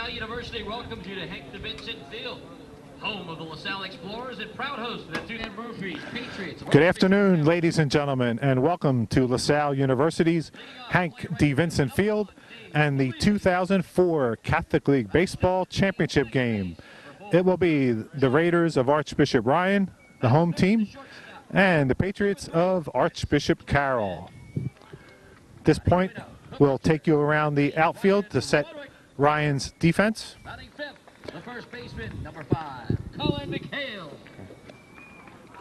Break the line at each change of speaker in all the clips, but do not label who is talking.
LaSalle University welcomes you to DeVincent Field, home of the LaSalle Explorers and proud host of the Murphy Patriots.
Good afternoon, ladies and gentlemen, and welcome to LaSalle University's DeVincent Field and the 2004 Catholic League Baseball Championship game. It will be the Raiders of Archbishop Ryan, the home team, and the Patriots of Archbishop Carroll. At this point, we'll take you around the outfield to set Ryan's defense.
Batting fifth, the first baseman, number 5, Colin McHale.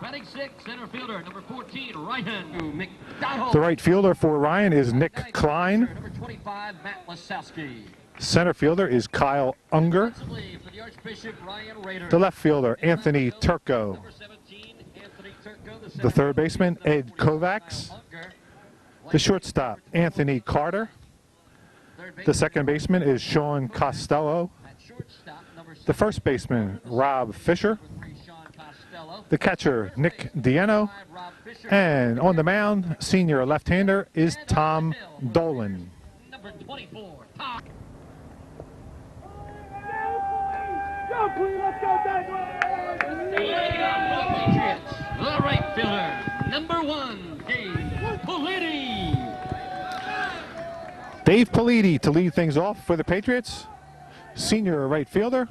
Batting sixth, center fielder, number 14, Ryan McDonald.
The right fielder for Ryan is Nick Klein.
Number 25, Matt Lasowski.
Center fielder is Kyle Unger.
For the Archbishop Ryan Raiders.
The left fielder, Anthony Turco.
Number 17, Anthony Turco.
The third baseman, Ed Kovacs. The shortstop, Anthony Carter. The second baseman is Sean Costello. The first baseman, Rob Fisher. The catcher, Nick Dieno. And on the mound, senior left-hander is Tom Dolan.
Number 24, Tom. Patriots, the right fielder, number 1, Dave Politi.
Dave Politi to lead things off for the Patriots. Senior right fielder.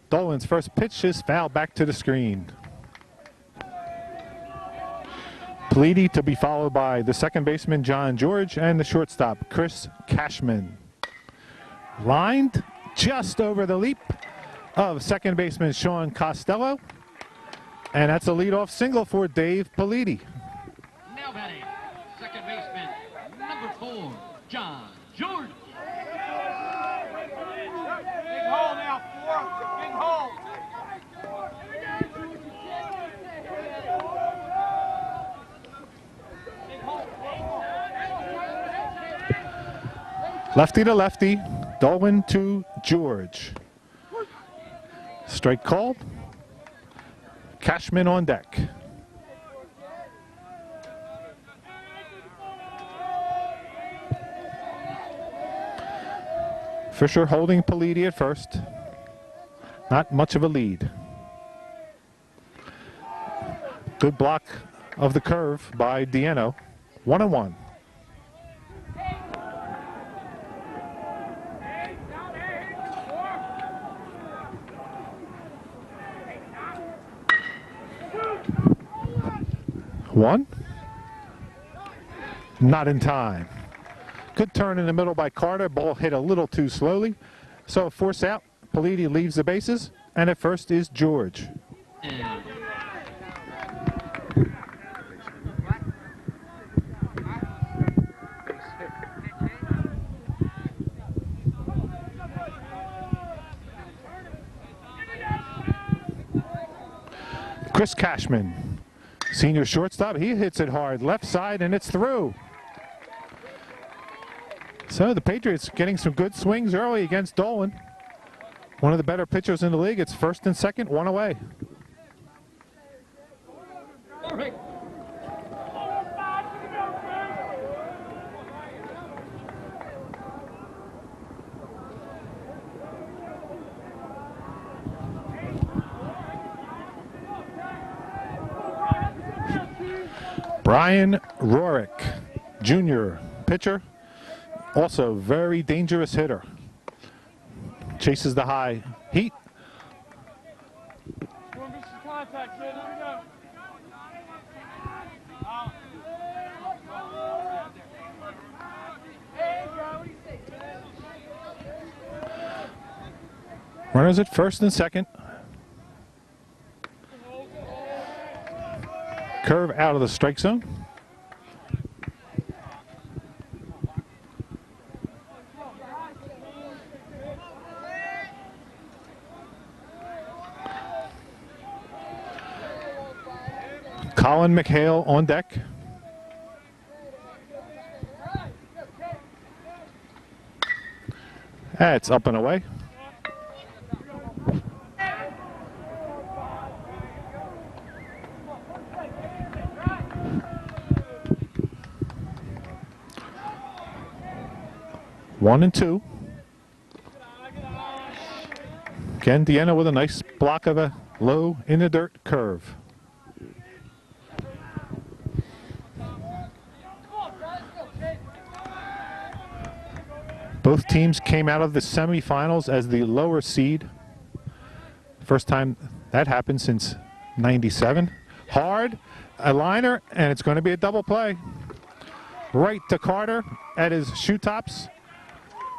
Dolan's first pitch is fouled back to the screen. Politi to be followed by the second baseman, John George, and the shortstop, Chris Cashman. Lined just over the leap of second baseman, Sean Costello. And that's a leadoff single for Dave Politi.
Now batting, second baseman, number 4, John George.
Big hole now, 4. Big hole.
Lefty to lefty, Dolan to George. Strike called. Cashman on deck. Fisher holding Politi at first. Not much of a lead. Good block of the curve by Dieno. 1-1. One. Not in time. Good turn in the middle by Carter. Ball hit a little too slowly. So force out. Politi leaves the bases. And at first is George. Chris Cashman, senior shortstop. He hits it hard. Left side, and it's through. So the Patriots getting some good swings early against Dolan. One of the better pitchers in the league. It's first and second, 1 away. Brian Rorick, junior pitcher. Also very dangerous hitter. Chases the high heat. Runners at first and second. Curve out of the strike zone. Colin McHale on deck. That's up and away. One and two. Again, Deanna with a nice block of a low in the dirt curve. Both teams came out of the semifinals as the lower seed. First time that happened since '97. Hard, a liner, and it's going to be a double play. Right to Carter at his shoe tops.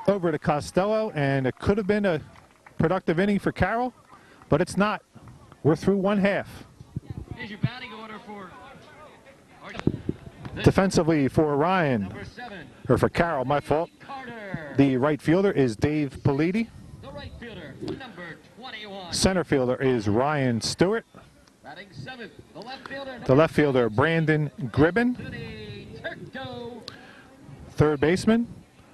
Over to Costello, and it could have been a productive inning for Carroll, but it's not. We're through one half.
Here's your batting order for
Defensively for Ryan,
number 7,
or for Carroll, my fault.
Carter.
The right fielder is Dave Politi.
The right fielder, number 21.
Center fielder is Ryan Stewart.
Batting 7th, the left fielder.
The left fielder, Brandon Gribben.
Turco.
Third baseman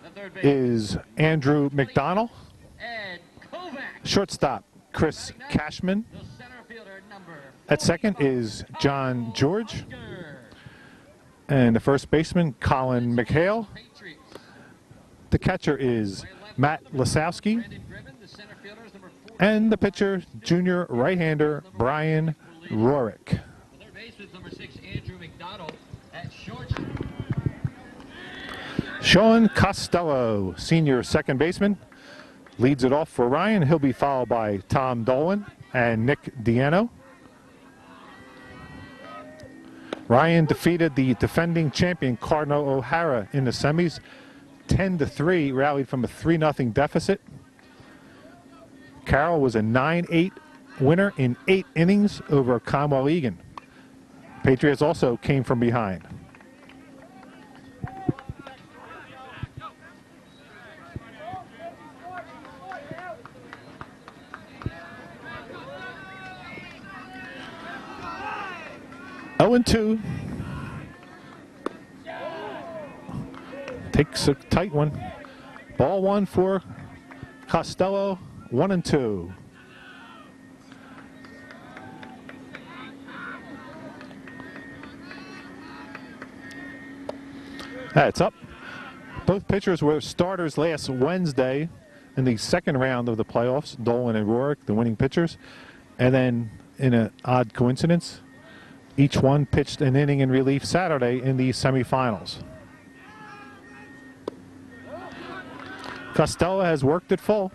The third base,
is Andrew McDonald.
Ed Kovac.
Shortstop, Chris Cashman.
The center fielder, number
At second is John George.
Oscar.
And the first baseman, Colin McHale.
Patriots.
The catcher is Matt Lasowski.
Brandon Gribben, the center fielder is number 4.
And the pitcher, junior right-hander Brian Rorick.
The third baseman is number 6, Andrew McDonald. At short,
Sean Costello, senior second baseman, leads it off for Ryan. He'll be followed by Tom Dolan and Nick Diano. Ryan defeated the defending champion Cardinal O'Hara in the semis, 10-3, rallied from a 3-0 deficit. Carroll was a 9-8 winner in 8 innings over Conwell Egan. Patriots also came from behind. Oh, 0-2. Takes a tight one. Ball 1 for Costello. 1-2. That's up. Both pitchers were starters last Wednesday in the second round of the playoffs. Dolan and Rorick, the winning pitchers. And then, in an odd coincidence, each one pitched an inning in relief Saturday in the semifinals. Costello has worked it full.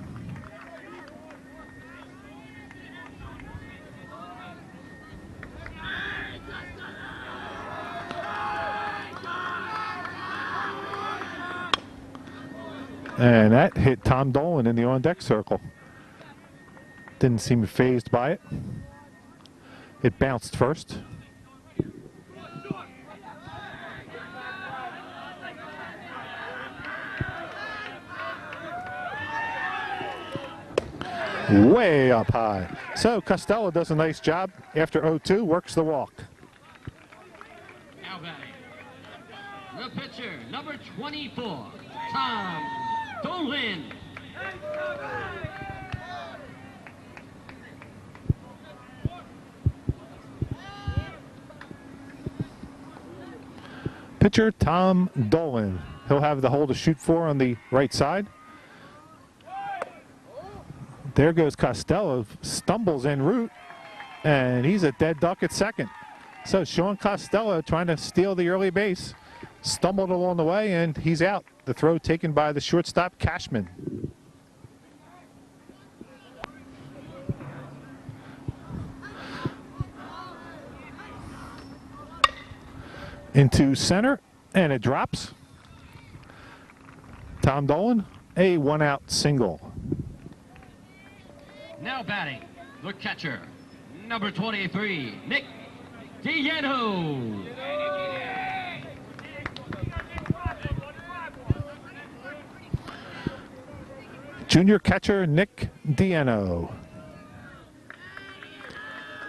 And that hit Tom Dolan in the on-deck circle. Didn't seem fazed by it. It bounced first. Way up high. So Costello does a nice job after 0-2, works the walk.
now batting. The pitcher, number 24, Tom Dolan.
Pitcher Tom Dolan. He'll have the hole to shoot for on the right side. There goes Costello, stumbles en route, and he's a dead duck at second. So Sean Costello trying to steal the early base, stumbled along the way, and he's out. The throw taken by the shortstop, Cashman. Into center, and it drops. Tom Dolan, a one-out single.
Now batting, the catcher, number 23, Nick Diano.
Junior catcher Nick Diano.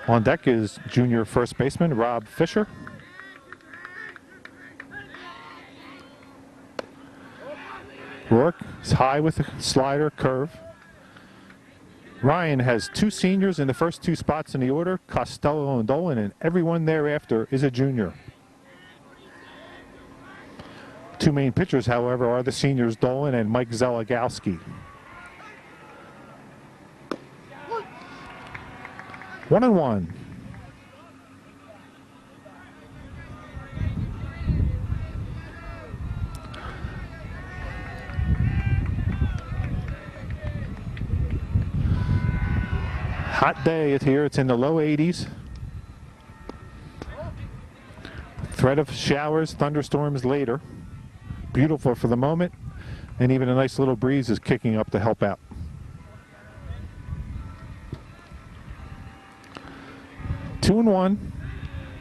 On deck is junior first baseman Rob Fisher. Rourke is high with a slider curve. Ryan has two seniors in the first two spots in the order, Costello and Dolan, and everyone thereafter is a junior. Two main pitchers, however, are the seniors Dolan and Mike Zelagowski. 1-1. Hot day here. It's in the low 80s. Threat of showers, thunderstorms later. Beautiful for the moment, and even a nice little breeze is kicking up to help out. Two and one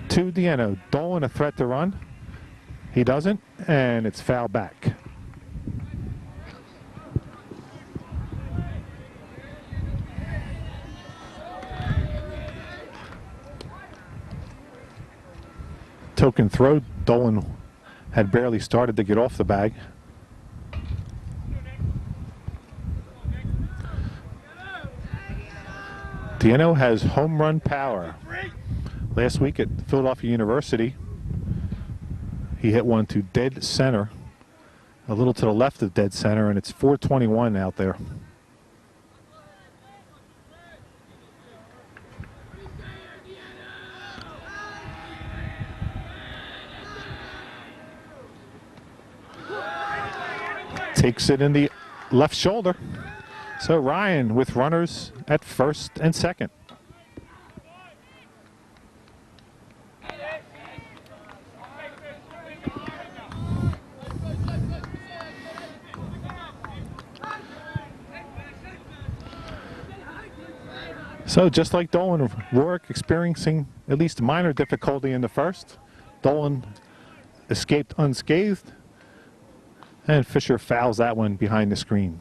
to DeVincent. Dolan a threat to run. He doesn't, and it's foul back. Token throw. Dolan had barely started to get off the bag. DeVincent has home run power. Last week at Philadelphia University, he hit one to dead center, a little to the left of dead center, and it's 421 out there. Takes it in the left shoulder. So Ryan with runners at first and second. So just like Dolan, Rourke experiencing at least minor difficulty in the first. Dolan escaped unscathed. And Fisher fouls that one behind the screen.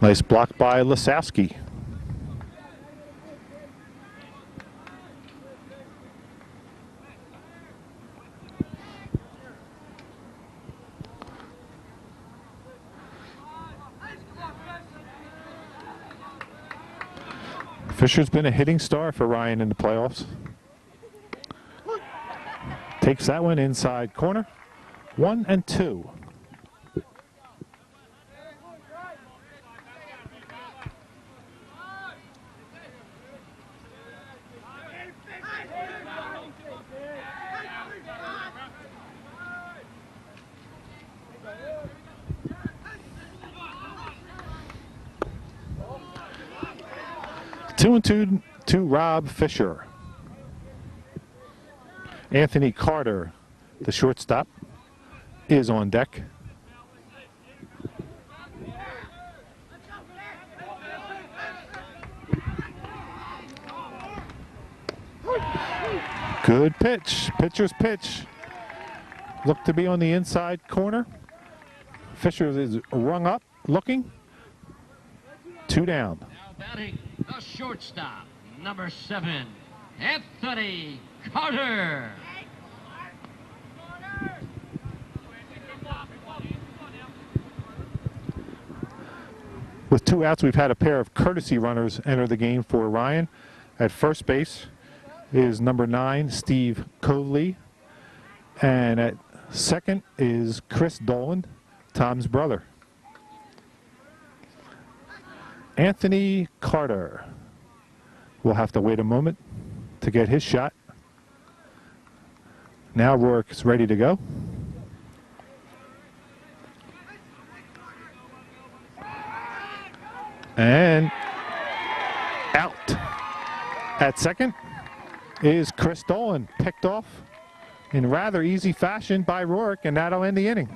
Nice block by LaSalle. Fisher's been a hitting star for Ryan in the playoffs. Takes that one inside corner. 1 and 2. Two and two to Rob Fisher. Anthony Carter, the shortstop, is on deck. Good pitch. Pitcher's pitch. Looked to be on the inside corner. Fisher is rung up, looking. 2 down.
Now batting the shortstop, number 7, Anthony Carter.
With 2 outs, we've had a pair of courtesy runners enter the game for Ryan. At first base is number 9, Steve Coley. And at second is Chris Dolan, Tom's brother. Anthony Carter will have to wait a moment to get his shot. Now Rourke is ready to go. And out. At second is Chris Dolan, picked off in rather easy fashion by Rourke, and that'll end the inning.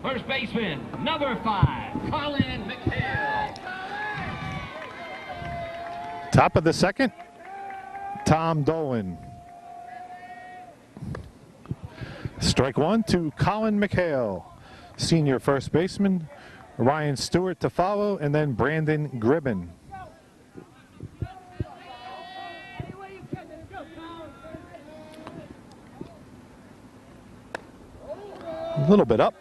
First baseman, number 5, Colin McHale.
Top of the second, Tom Dolan. Strike 1 to Colin McHale, senior first baseman. Ryan Stewart to follow, and then Brandon Gribben. A little bit up.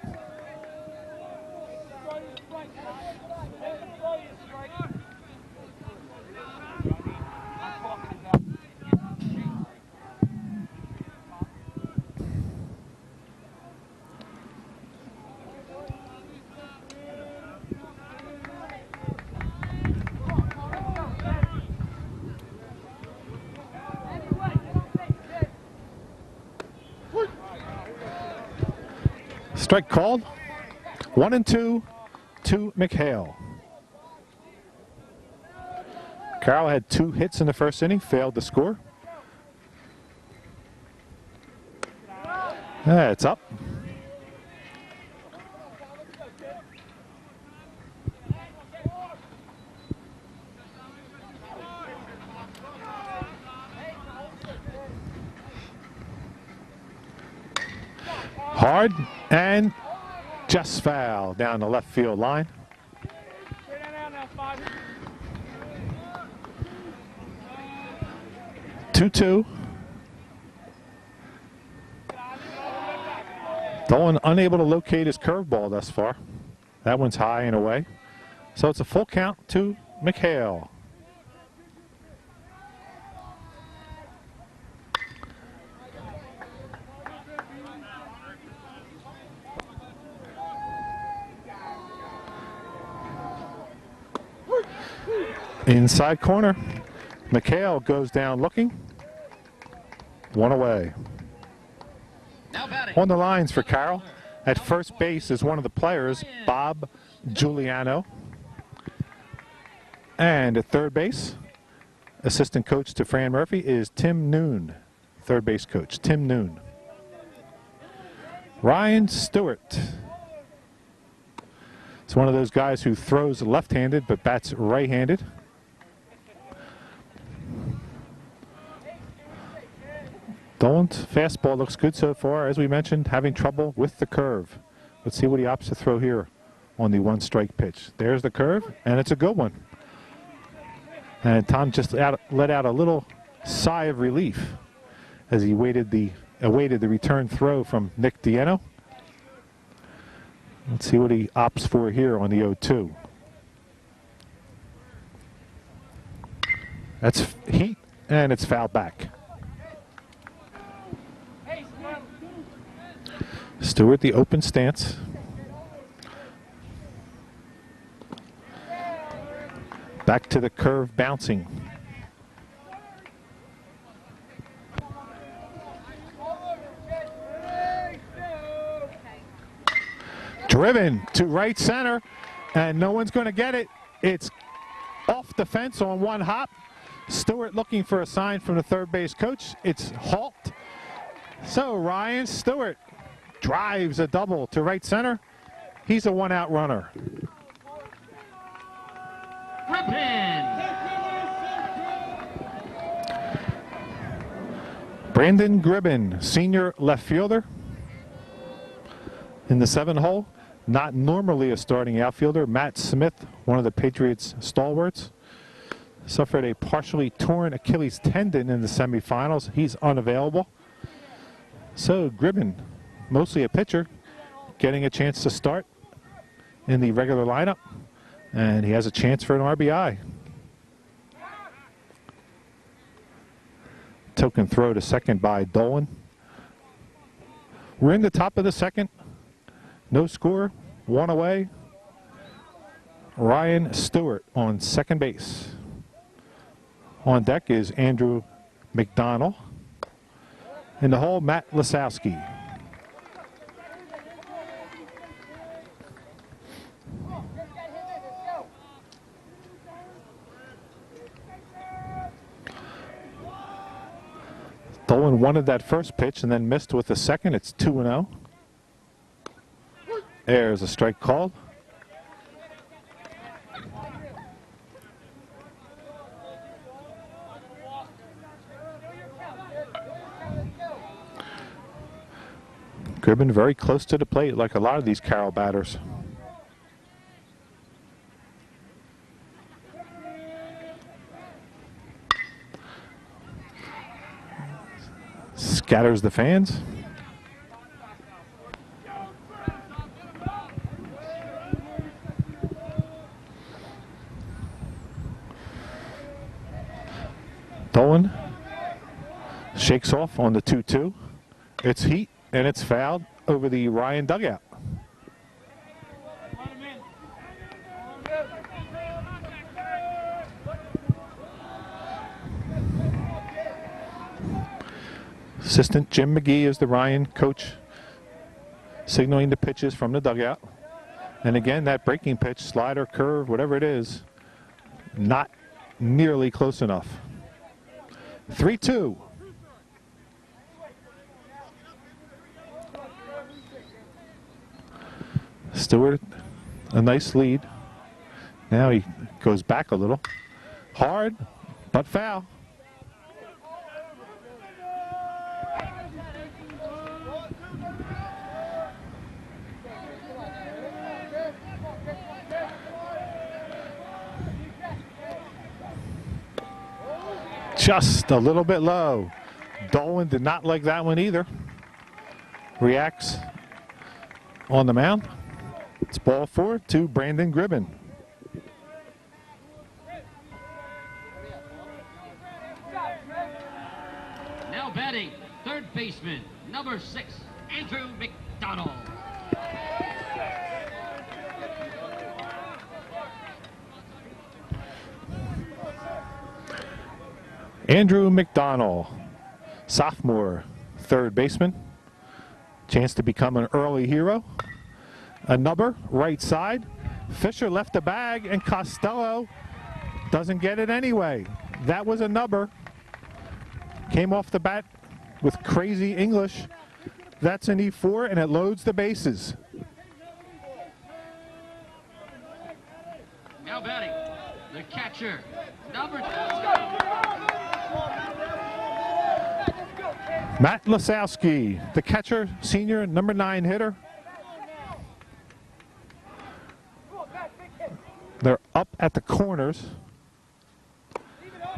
Strike called. 1-2 to McHale. Carroll had 2 hits in the first inning, failed to score. It's up. Hard and just foul down the left field line. 2-2. Dolan unable to locate his curveball thus far. That one's high and away. So it's a full count to McHale. Inside corner. McHale goes down looking. 1 away. On the lines for Carroll. At first base is one of the players, Bob Giuliano. And at third base, assistant coach to Fran Murphy is Tim Noon. Third base coach, Tim Noon. Ryan Stewart. It's one of those guys who throws left-handed but bats right-handed. Dolan's fastball looks good so far. As we mentioned, having trouble with the curve. Let's see what he opts to throw here on the 1-strike pitch. There's the curve, and it's a good one. And Tom just let out a little sigh of relief as he awaited the return throw from Nick Dieno. Let's see what he opts for here on the 0-2. That's heat, and it's fouled back. Stewart, the open stance. Back to the curve, bouncing. Driven to right center, and no one's going to get it. It's off the fence on one hop. Stewart looking for a sign from the third base coach. It's halt. So Ryan Stewart drives a double to right center. He's a 1-out runner. Brandon Gribben, senior left fielder in the 7-hole. Not normally a starting outfielder. Matt Smith, one of the Patriots' stalwarts, suffered a partially torn Achilles tendon in the semifinals. He's unavailable. So Gribben, mostly a pitcher, getting a chance to start in the regular lineup, and he has a chance for an RBI. Token throw to second by Dolan. We're in the top of the second. No score, 1 away. Ryan Stewart on second base. On deck is Andrew McDonald. In the hole, Matt Lasowski. Dolan wanted that first pitch and then missed with the second. It's 2-0. There's a strike called. Gribben very close to the plate like a lot of these Carroll batters. Scatters the fans. Dolan shakes off on the 2-2. It's heat and it's fouled over the Ryan dugout. Assistant Jim McGee is the Ryan coach, signaling the pitches from the dugout. And again, that breaking pitch, slider, curve, whatever it is, not nearly close enough. 3-2. Stewart, a nice lead. Now he goes back a little. Hard, but foul. Just a little bit low. Dolan did not like that one either. Reacts on the mound. It's ball 4 to Brandon Gribben.
Now batting, third baseman, number 6, Andrew McDonald.
Andrew McDonald, sophomore, third baseman. Chance to become an early hero. A number, right side. Fisher left the bag, and Costello doesn't get it anyway. That was a number. Came off the bat with crazy English. That's an E4, and it loads the bases.
Now batting, the catcher, number 2.
Matt Lasowski, the catcher, senior, number 9 hitter. They're up at the corners.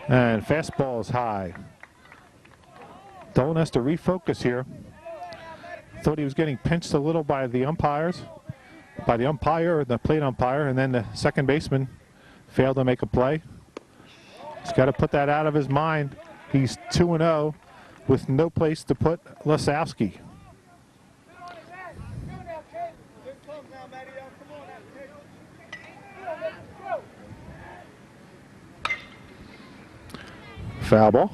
And fastball is high. Dolan has to refocus here. Thought he was getting pinched a little by the umpires. By the umpire or the plate umpire, and then the second baseman failed to make a play. He's got to put that out of his mind. He's 2-0 with no place to put Lasowski. Foul ball.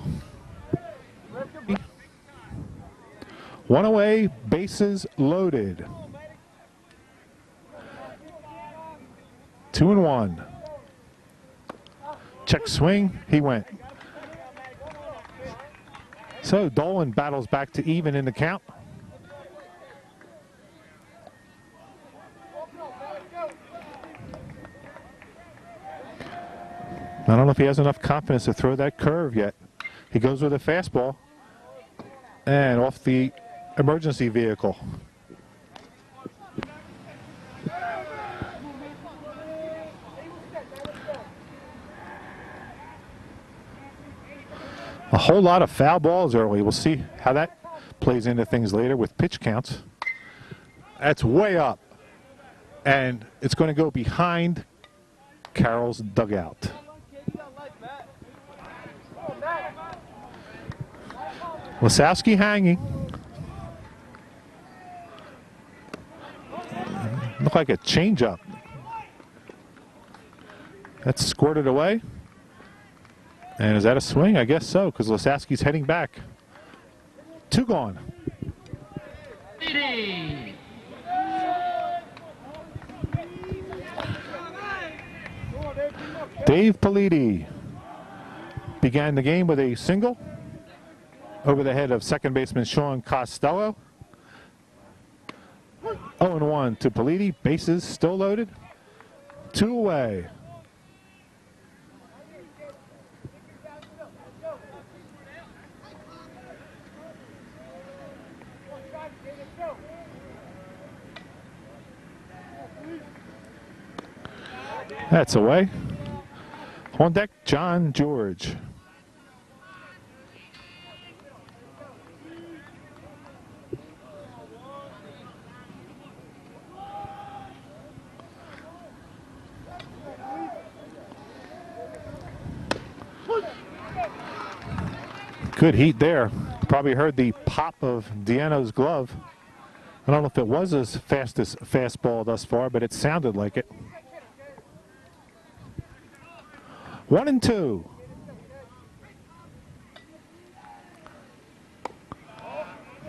One away, bases loaded. 2-1. Check swing, he went. So Dolan battles back to even in the count. I don't know if he has enough confidence to throw that curve yet. He goes with a fastball and off the emergency vehicle. A whole lot of foul balls early. We'll see how that plays into things later with pitch counts. That's way up. And it's going to go behind Carroll's dugout. Lasowski hanging. Looked like a changeup. That's squirted away. And is that a swing? I guess so, because Lasowski's heading back. 2 gone. Dave Politi began the game with a single over the head of second baseman Sean Costello. 0-1 to Politi. Bases still loaded. 2 away. That's away. On deck, John George. Good heat there. Probably heard the pop of Deano's glove. I don't know if it was his fastest fastball thus far, but it sounded like it. 1-2.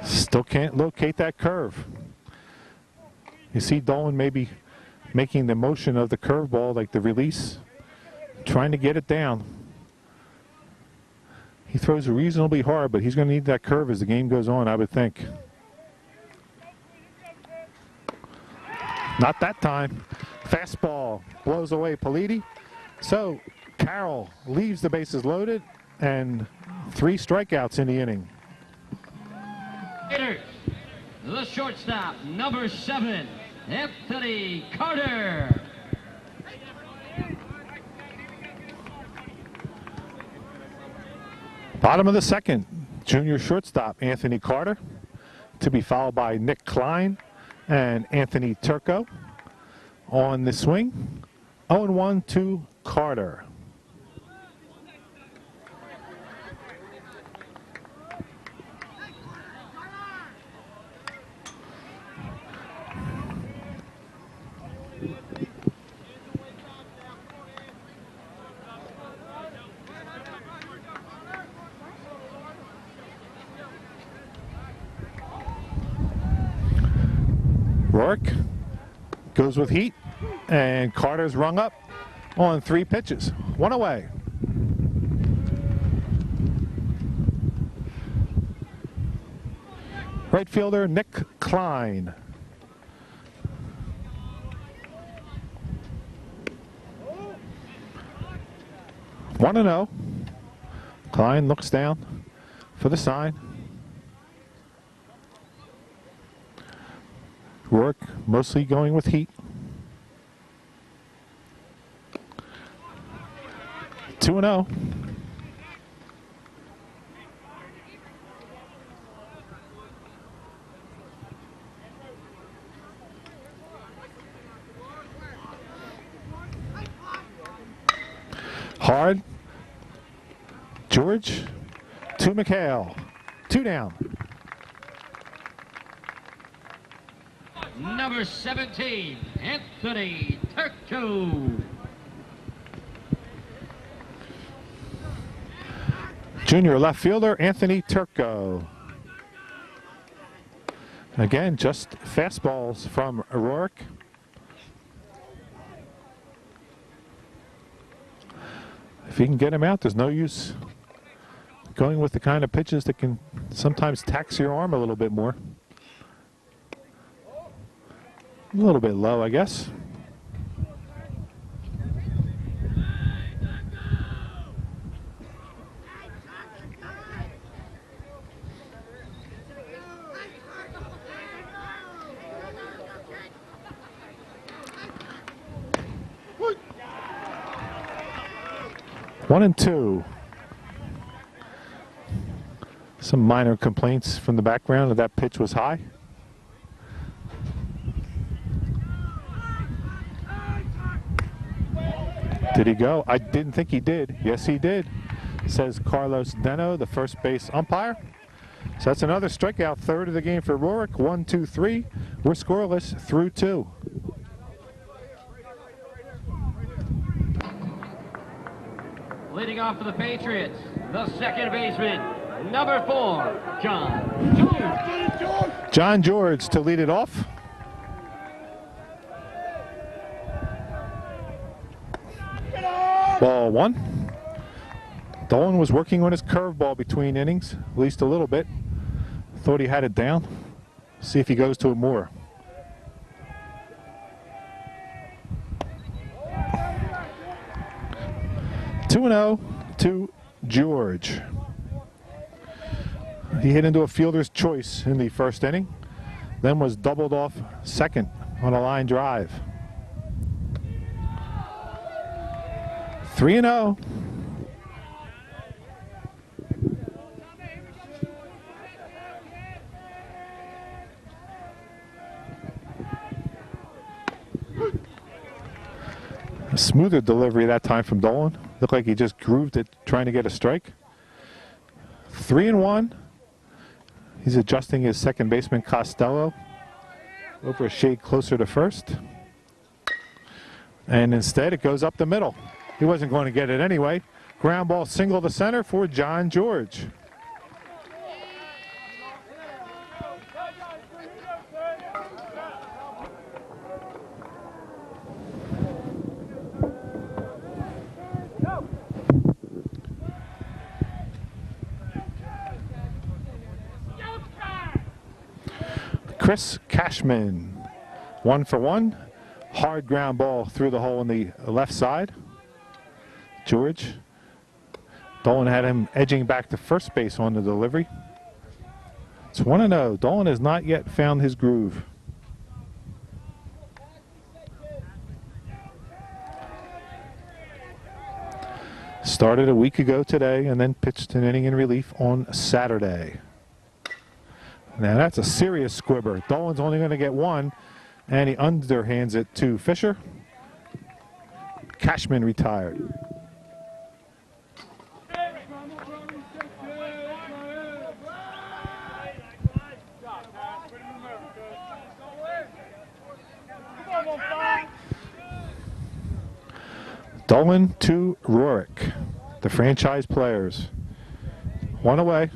Still can't locate that curve. You see Dolan maybe making the motion of the curveball, like the release, trying to get it down. He throws reasonably hard, but he's going to need that curve as the game goes on, I would think. Not that time. Fastball blows away Politi. So Carroll leaves the bases loaded and 3 strikeouts in the inning.
The shortstop, number 7, Anthony Carter.
Bottom of the second, junior shortstop Anthony Carter, to be followed by Nick Klein and Anthony Turco. On the swing, 0-1 to Carter. Rourke goes with heat, and Carter's rung up on 3 pitches. 1 away. Right fielder Nick Klein. One and 0. Klein looks down for the sign. Rourke mostly going with heat. 2-0. Hard. George to McHale. 2 down.
Number 17, Anthony Turco.
Junior left fielder Anthony Turco. Again, just fastballs from Rourke. If he can get him out, there's no use going with the kind of pitches that can sometimes tax your arm a little bit more. A little bit low, I guess. One and 2. Some minor complaints from the background that pitch was high. Did he go? I didn't think he did. Yes, he did, says Carlos Deno, the first base umpire. So that's another strikeout, 3rd of the game for Rourke. 1, 2, 3. We're scoreless through 2.
Leading off for the Patriots, the second baseman, number 4, John George.
John George to lead it off. Ball 1. Dolan was working on his curveball between innings, at least a little bit. Thought he had it down. See if he goes to it more. Two and 0 to George. He hit into a fielder's choice in the first inning, then was doubled off second on a line drive. 3 and 0. A smoother delivery that time from Dolan. Looked like he just grooved it trying to get a strike. 3-1. He's adjusting his second baseman Costello over a shade closer to first. And instead it goes up the middle. He wasn't going to get it anyway. Ground ball single to center for John George. Chris Cashman, 1 for 1. Hard ground ball through the hole in the left side. George. Dolan had him edging back to first base on the delivery. It's 1-0. Dolan has not yet found his groove. Started a week ago today and then pitched an inning in relief on Saturday. Now that's a serious squibber. Dolan's only going to get one, and he underhands it to Fisher. Cashman retired. Dolan to Rourke, the franchise players. One away.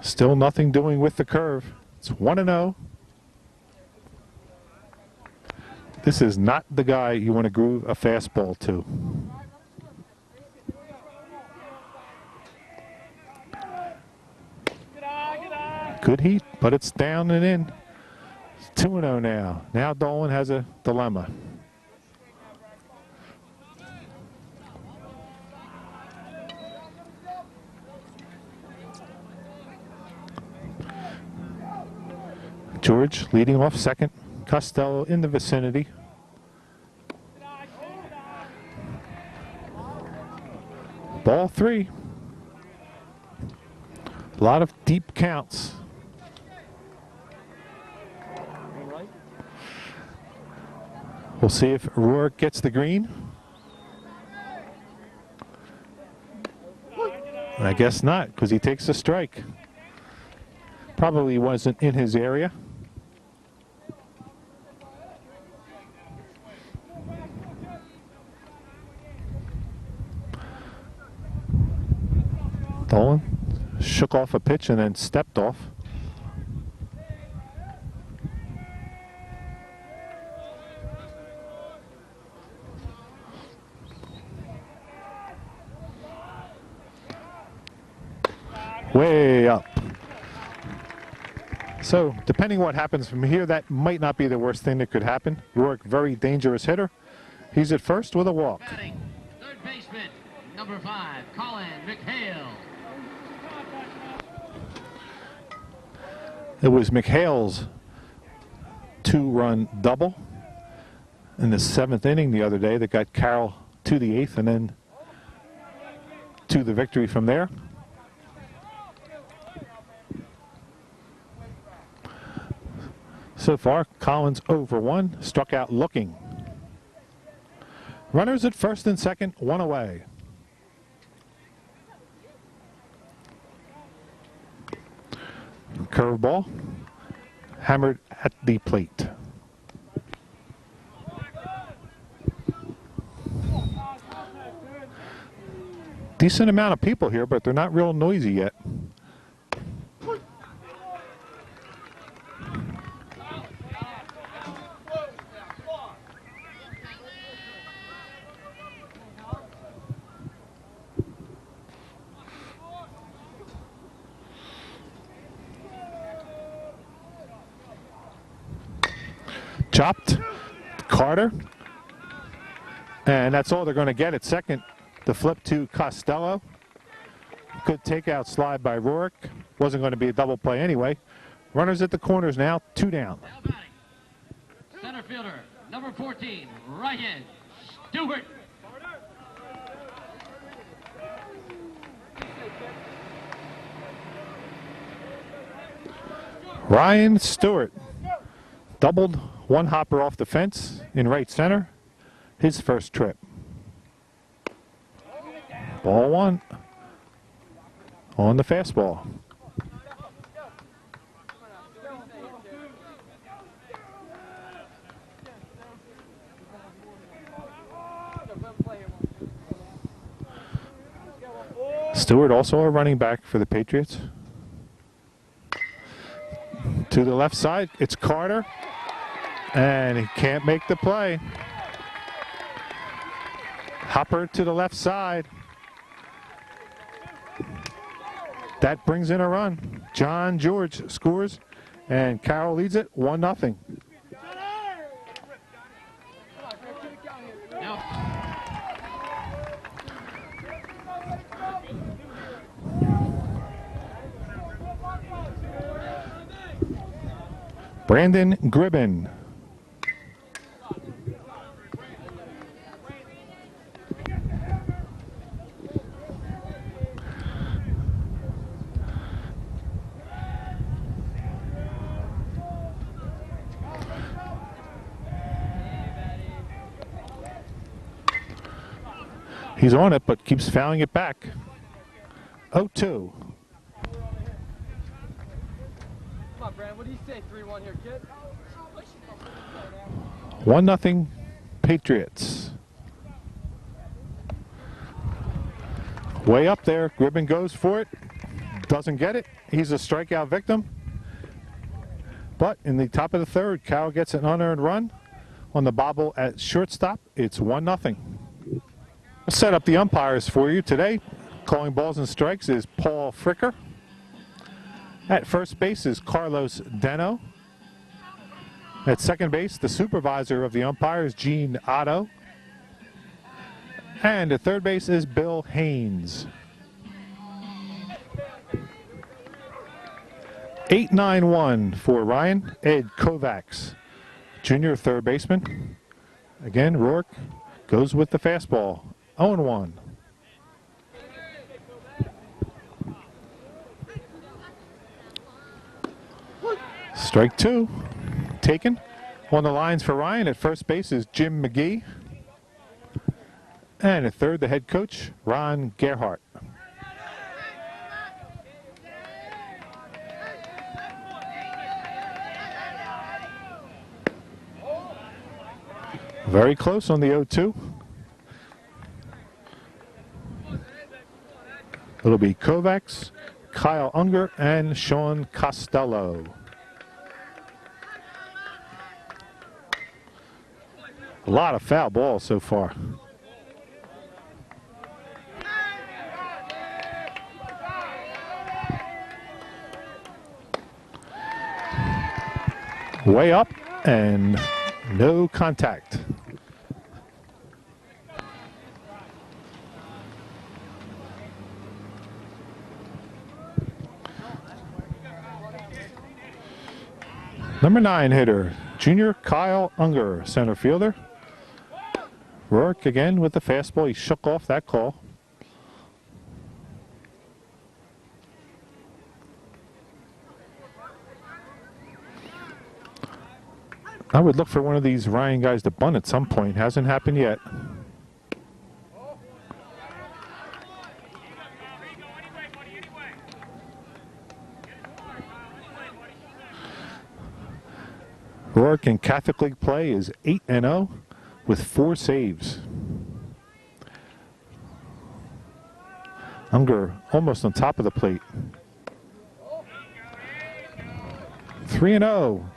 Still nothing doing with the curve. It's 1-0. This is not the guy you want to groove a fastball to. Good heat, but it's down and in. It's 2-0 now. Now Dolan has a dilemma. George leading off second. Costello in the vicinity. Ball 3. A lot of deep counts. We'll see if Rourke gets the green. I guess not, because he takes a strike. Probably wasn't in his area. Dolan shook off a pitch and then stepped off. Way up. So depending what happens from here, that might not be the worst thing that could happen. Rourke, very dangerous hitter. He's at first with a walk.
Batting, third baseman, number 5, Colin McHale.
It was McHale's 2-run double in the 7th inning the other day that got Carroll to the 8th and then to the victory from there. So far, Collins 0 for 1, struck out looking. Runners at first and second, 1 away. Curveball, hammered at the plate. Decent amount of people here, but they're not real noisy yet. Chopped, Carter, and that's all they're going to get at second. The flip to Costello. Good takeout slide by Rourke. Wasn't going to be a double play anyway. Runners at the corners now, 2 down.
Now batting, center fielder, number 14, right hand, Stewart.
Ryan Stewart doubled one hopper off the fence in right center, his first trip. Ball one on the fastball. Stewart, also a running back for the Patriots. To the left side, it's Carter, and he can't make the play. Hopper to the left side. That brings in a run. John George scores, and Carroll leads it 1-0. Brandon Gribben. He's on it, but keeps fouling it back. 0-2.
Come on, Brand. What do you say? 3-1 here, kid.
1-0 Patriots. Way up there. Gribben goes for it. Doesn't get it. He's a strikeout victim. But in the top of the third, Carroll gets an unearned run on the bobble at shortstop. It's 1-0. I'll set up the umpires for you today. Calling balls and strikes is Paul Fricker. At first base is Carlos Deno. At second base, the supervisor of the umpires, Gene Otto. And at third base is Bill Haynes. 8-9-1 for Ryan. Ed Kovacs, junior third baseman. Again, Rourke goes with the fastball. 0-1. Strike two. Taken. On the lines for Ryan at first base is Jim McGee. And at third, the head coach, Ron Gerhardt. Very close on the 0-2. It'll be Kovacs, Kyle Unger, and Sean Costello. A lot of foul balls so far. Way up and no contact. Number 9 hitter, junior Kyle Unger, center fielder. Rourke again with the fastball. He shook off that call. I would look for one of these Ryan guys to bunt at some point. Hasn't happened yet. Rourke in Catholic League play is 8-0 with 4 saves. Unger almost on top of the plate. 3-0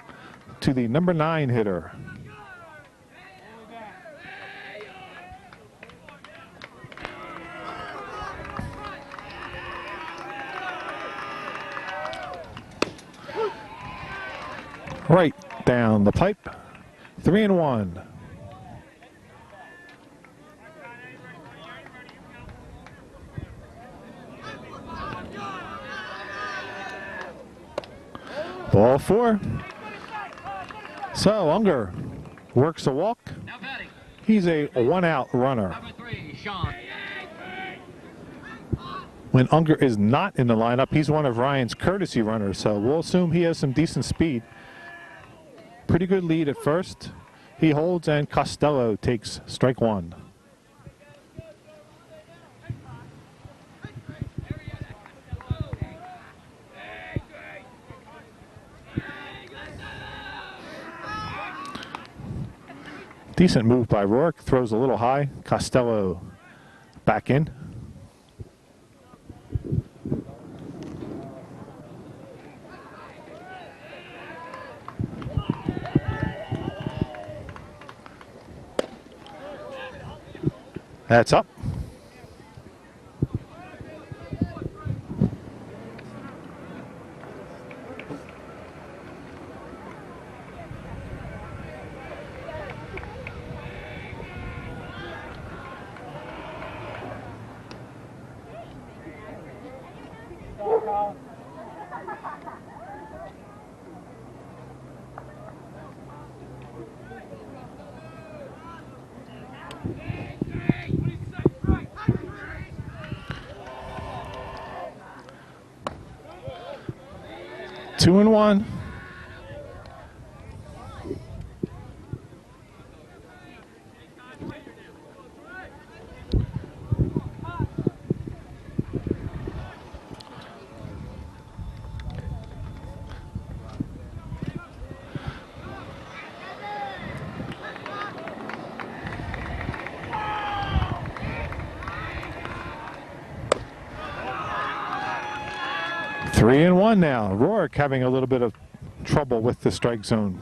to the number 9 hitter. Right down the pipe. 3-1. Ball 4. So Unger works a walk. He's a 1-out runner.
Number 3, Sean.
When Unger is not in the lineup, he's one of Ryan's courtesy runners, so we'll assume he has some decent speed. Pretty good lead at first. He holds, and Costello takes strike 1. Decent move by Rourke. Throws a little high. Costello back in. That's up. Two and one. Three and one now. Rourke having a little bit of trouble with the strike zone.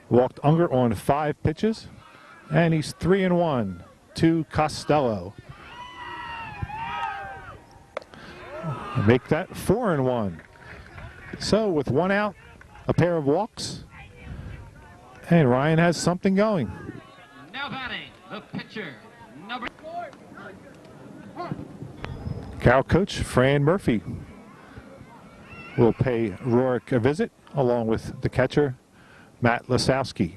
Walked Unger on 5 pitches, and he's 3 and 1 to Costello. Make that 4 and 1. So with 1 out, a pair of walks, and Ryan has something going.
Now batting, the pitcher, number 4.
Carroll coach Fran Murphy will pay Rourke a visit along with the catcher Matt LaSalle.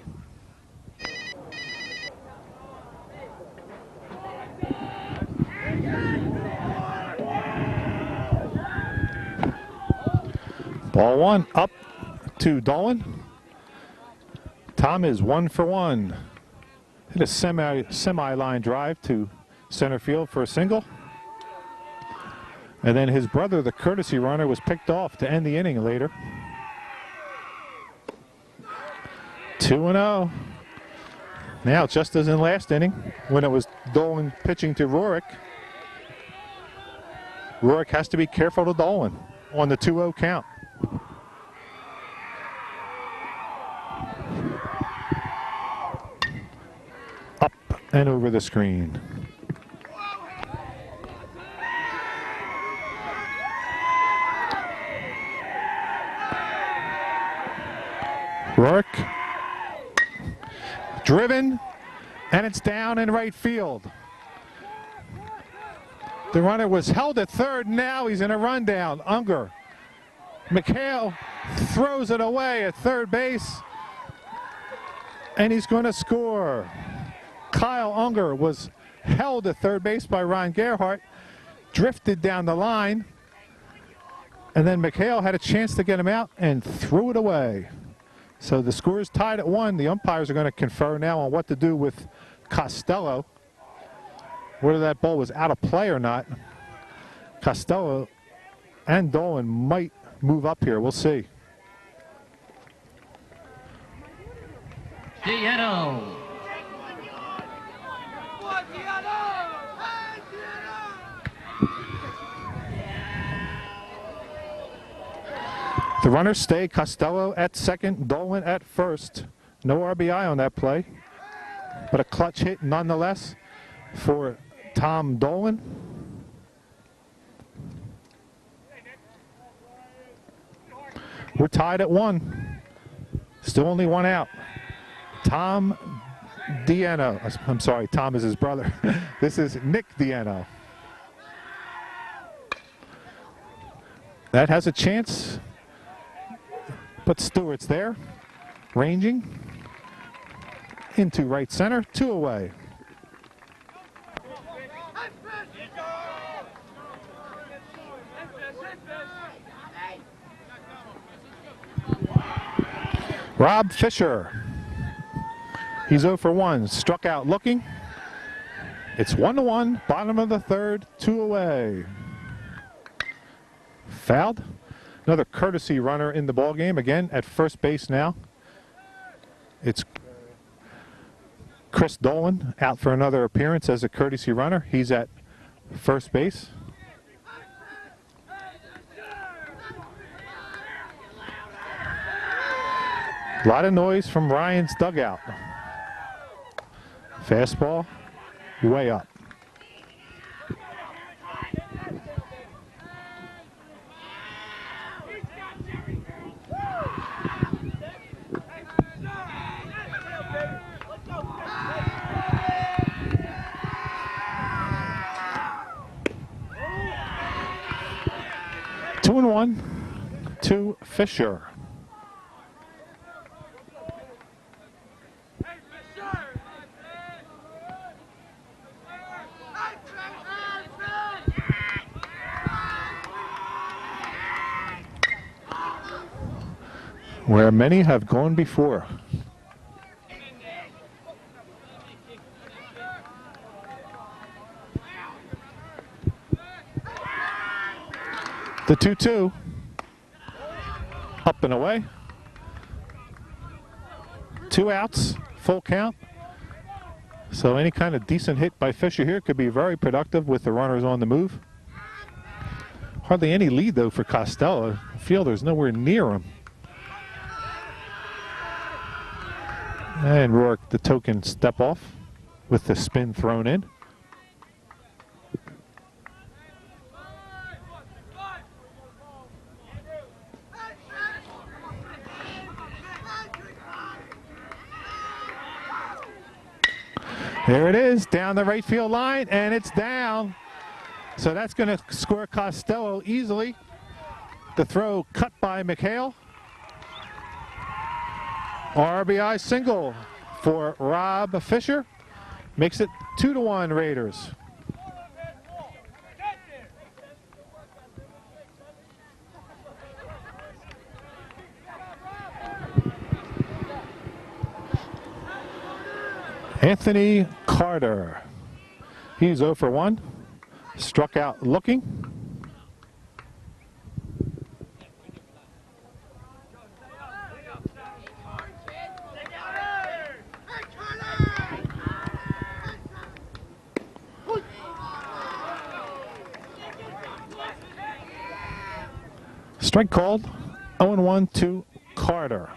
Ball 1 up to Dolan. Tom is 1 for 1. Hit a semi line drive to center field for a single. And then his brother, the courtesy runner, was picked off to end the inning later. 2-0. Now, just as in last inning, when it was Dolan pitching to Rourke, Rourke has to be careful to Dolan on the 2-0 count. Up and over the screen. Rourke, driven, and it's down in right field. The runner was held at third, now he's in a rundown. Unger. McHale throws it away at third base, and he's going to score. Kyle Unger was held at third base by Ron Gerhardt, drifted down the line, and then McHale had a chance to get him out and threw it away. So the score is tied at 1. The umpires are going to confer now on what to do with Costello. Whether that ball was out of play or not. Costello and Dolan might move up here. We'll see.
Diano.
The runners stay. Costello at second, Dolan at first. No RBI on that play, but a clutch hit nonetheless for Tom Dolan. We're tied at 1. Still only 1 out. Tom Diano. I'm sorry, Tom is his brother. This is Nick Diano. That has a chance. But Stewart's there, ranging into right center, 2 away. Rob Fisher, he's 0 for 1, struck out looking. It's 1-1, bottom of the third, 2 away. Fouled. Another courtesy runner in the ball game, again at first base now. It's Chris Dolan out for another appearance as a courtesy runner. He's at first base. A lot of noise from Ryan's dugout. Fastball way up. Two and one to Fisher. Where many have gone before. The 2-2, up and away. 2 outs, full count. So any kind of decent hit by Fisher here could be very productive with the runners on the move. Hardly any lead though for Costello. The fielder's nowhere near him. And Rourke, the token step off with the spin thrown in. There it is, down the right field line, and it's down. So that's going to score Costello easily. The throw cut by McHale. RBI single for Rob Fisher. Makes it 2-1 Raiders. Anthony Carter. He's 0 for 1. Struck out looking. Strike called. 0-1 to Carter.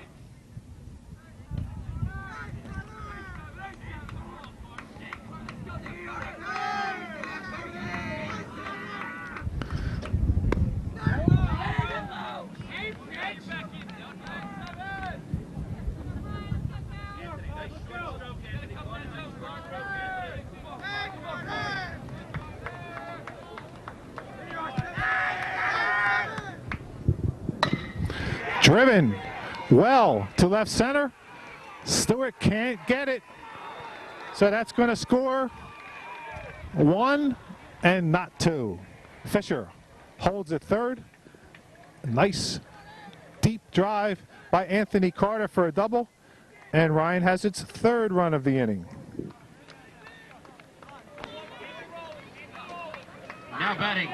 Driven well to left center. Stewart can't get it. So that's going to score 1 and not 2. Fisher holds it third. Nice deep drive by Anthony Carter for a double. And Ryan has its 3rd run of the inning.
Now batting,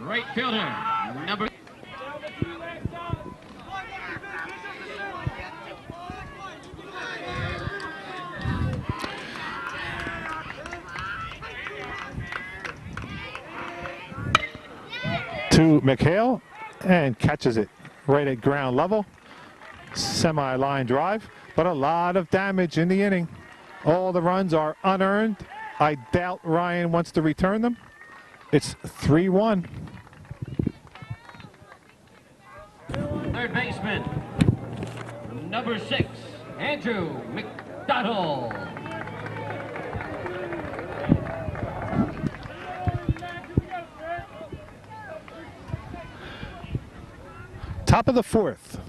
right fielder, number.
To McHale, and catches it right at ground level. Semi-line drive, but a lot of damage in the inning. All the runs are unearned. I doubt Ryan wants to return them. It's 3-1.
Third baseman, number 6, Andrew McDonald.
Top of the 4th,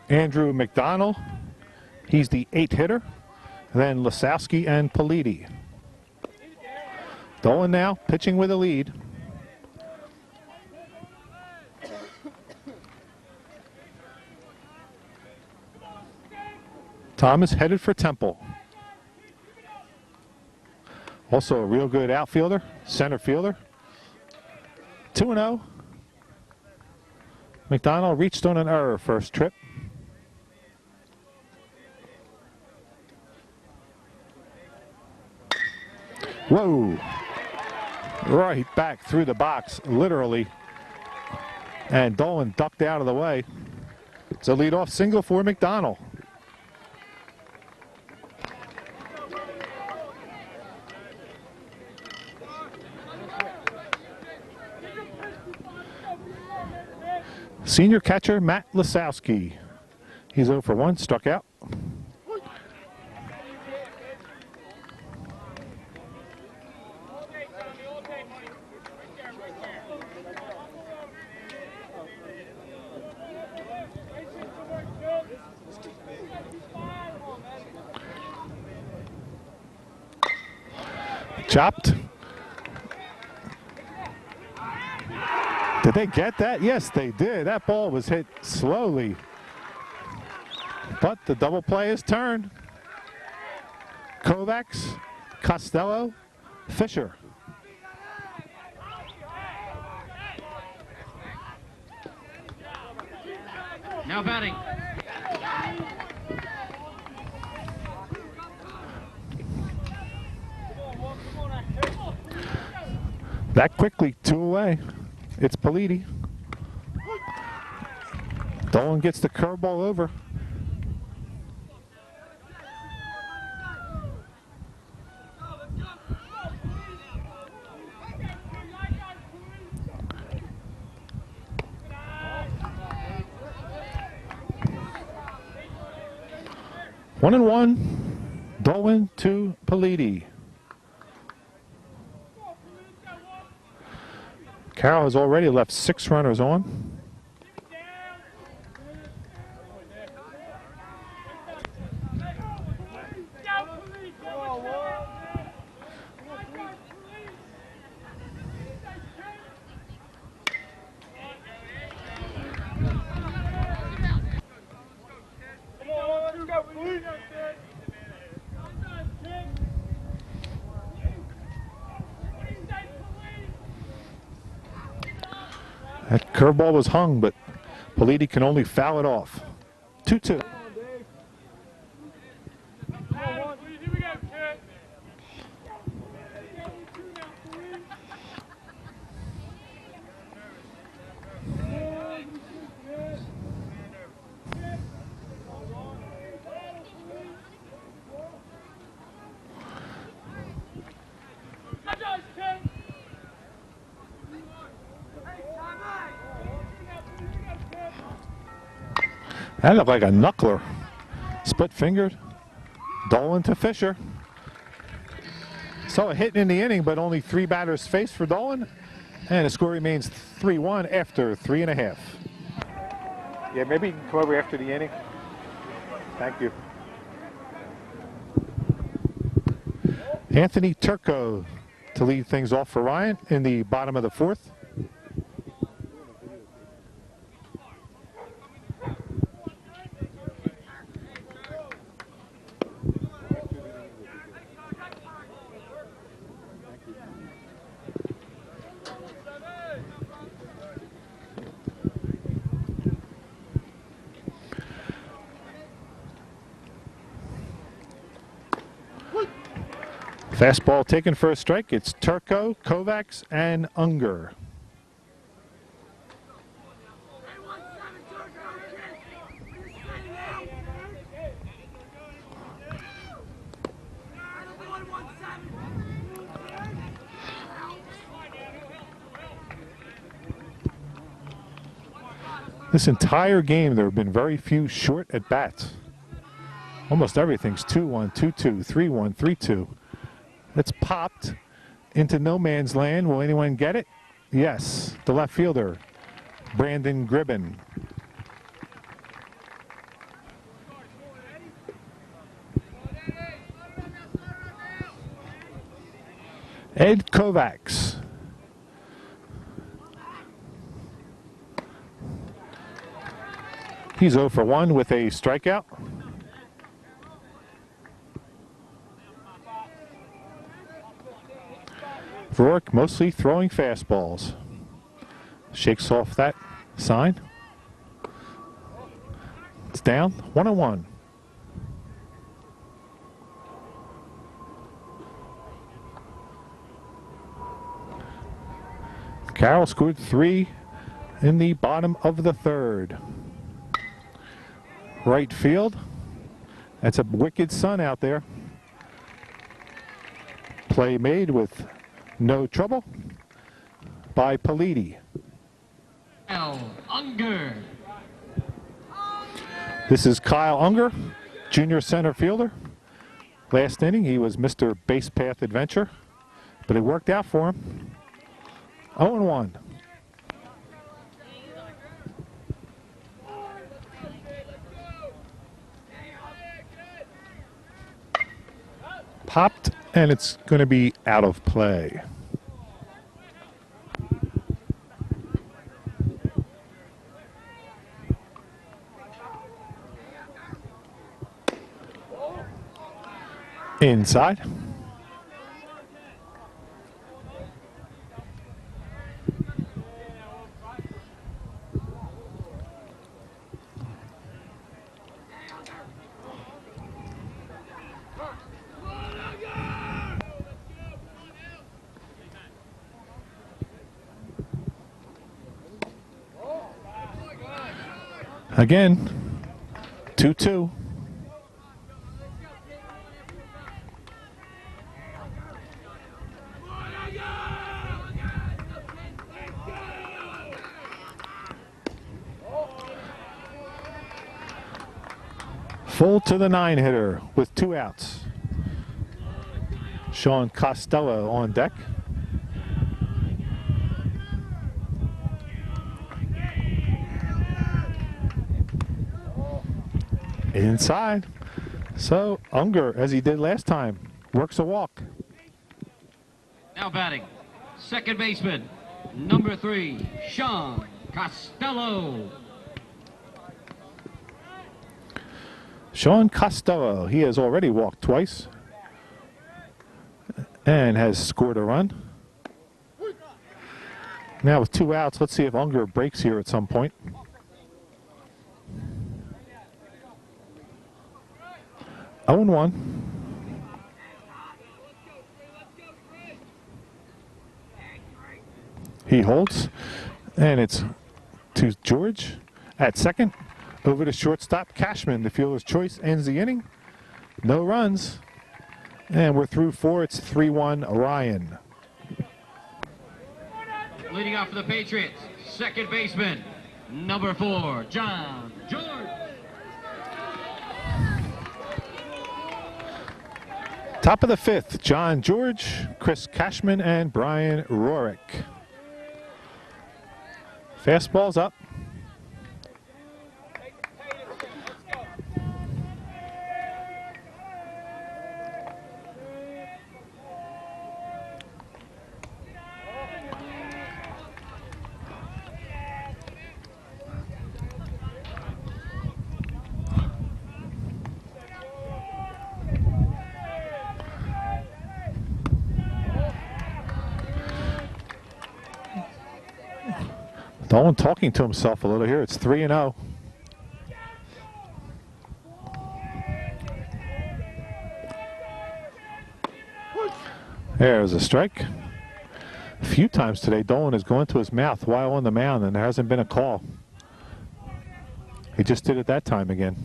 Andrew McDonald. He's the 8th hitter. Then Lasowski and Politi. Dolan now pitching with a lead. Thomas headed for Temple. Also a real good outfielder, center fielder. 2-0. McDonald reached on an error first trip. Whoa. Right back through the box, literally. And Dolan ducked out of the way. It's a leadoff single for McDonald. Senior catcher Matt Lasowski. He's 0 for 1, struck out. Chopped. Did they get that? Yes, they did. That ball was hit slowly. But the double play is turned. Kovacs, Costello, Fisher.
Now batting.
That quickly, 2 away. It's Politi. Dolan gets the curveball over. One and one. Dolan to Politi. Carroll has already left 6 runners on. That curveball was hung, but Politi can only foul it off. 2-2. That looked like a knuckler. Split fingered. Dolan to Fisher. Saw a hit in the inning, but only 3 batters faced for Dolan. And the score remains 3-1 after 3.5. Yeah, maybe you can come over after the inning. Thank you. Anthony Turco to lead things off for Ryan in the bottom of the 4th. Fastball taken for a strike. It's Turco, Kovacs, and Unger. This entire game, there have been very few short at-bats. Almost everything's 2-1, 2-2, 3-1, 3-2. It's popped into no man's land. Will anyone get it? Yes, the left fielder, Brandon Gribben. Ed Kovacs. He's 0 for 1 with a strikeout. Rourke mostly throwing fastballs. Shakes off that sign. It's down 1-1. Carroll scored 3 in the bottom of the third. Right field. That's a wicked sun out there. Play made with no trouble by Politi.
Unger.
This is Kyle Unger, junior center fielder. Last inning, he was Mr. Base Path Adventure, but it worked out for him. 0-1. Popped, and it's going to be out of play. Inside. Again, 2-2. Full to the 9-hitter with 2 outs. Sean Costello on deck. Inside. So Unger, as he did last time, works a walk.
Now batting, second baseman, number 3, Sean Costello.
Sean Costello, he has already walked twice and has scored a run. Now with 2 outs, let's see if Unger breaks here at some point. Oh and 1. He holds, and it's to George at second. Over to shortstop Cashman. The fielder's choice ends the inning. No runs. And we're through 4. It's 3-1 Ryan.
Leading off for the Patriots, second baseman, number 4, John George.
Top of the 5th, John George, Chris Cashman, and Brian Rorick. Fastball's up. Dolan talking to himself a little here. It's 3-0. There's a strike. A few times today, Dolan has gone to his mouth while on the mound, and there hasn't been a call. He just did it that time again.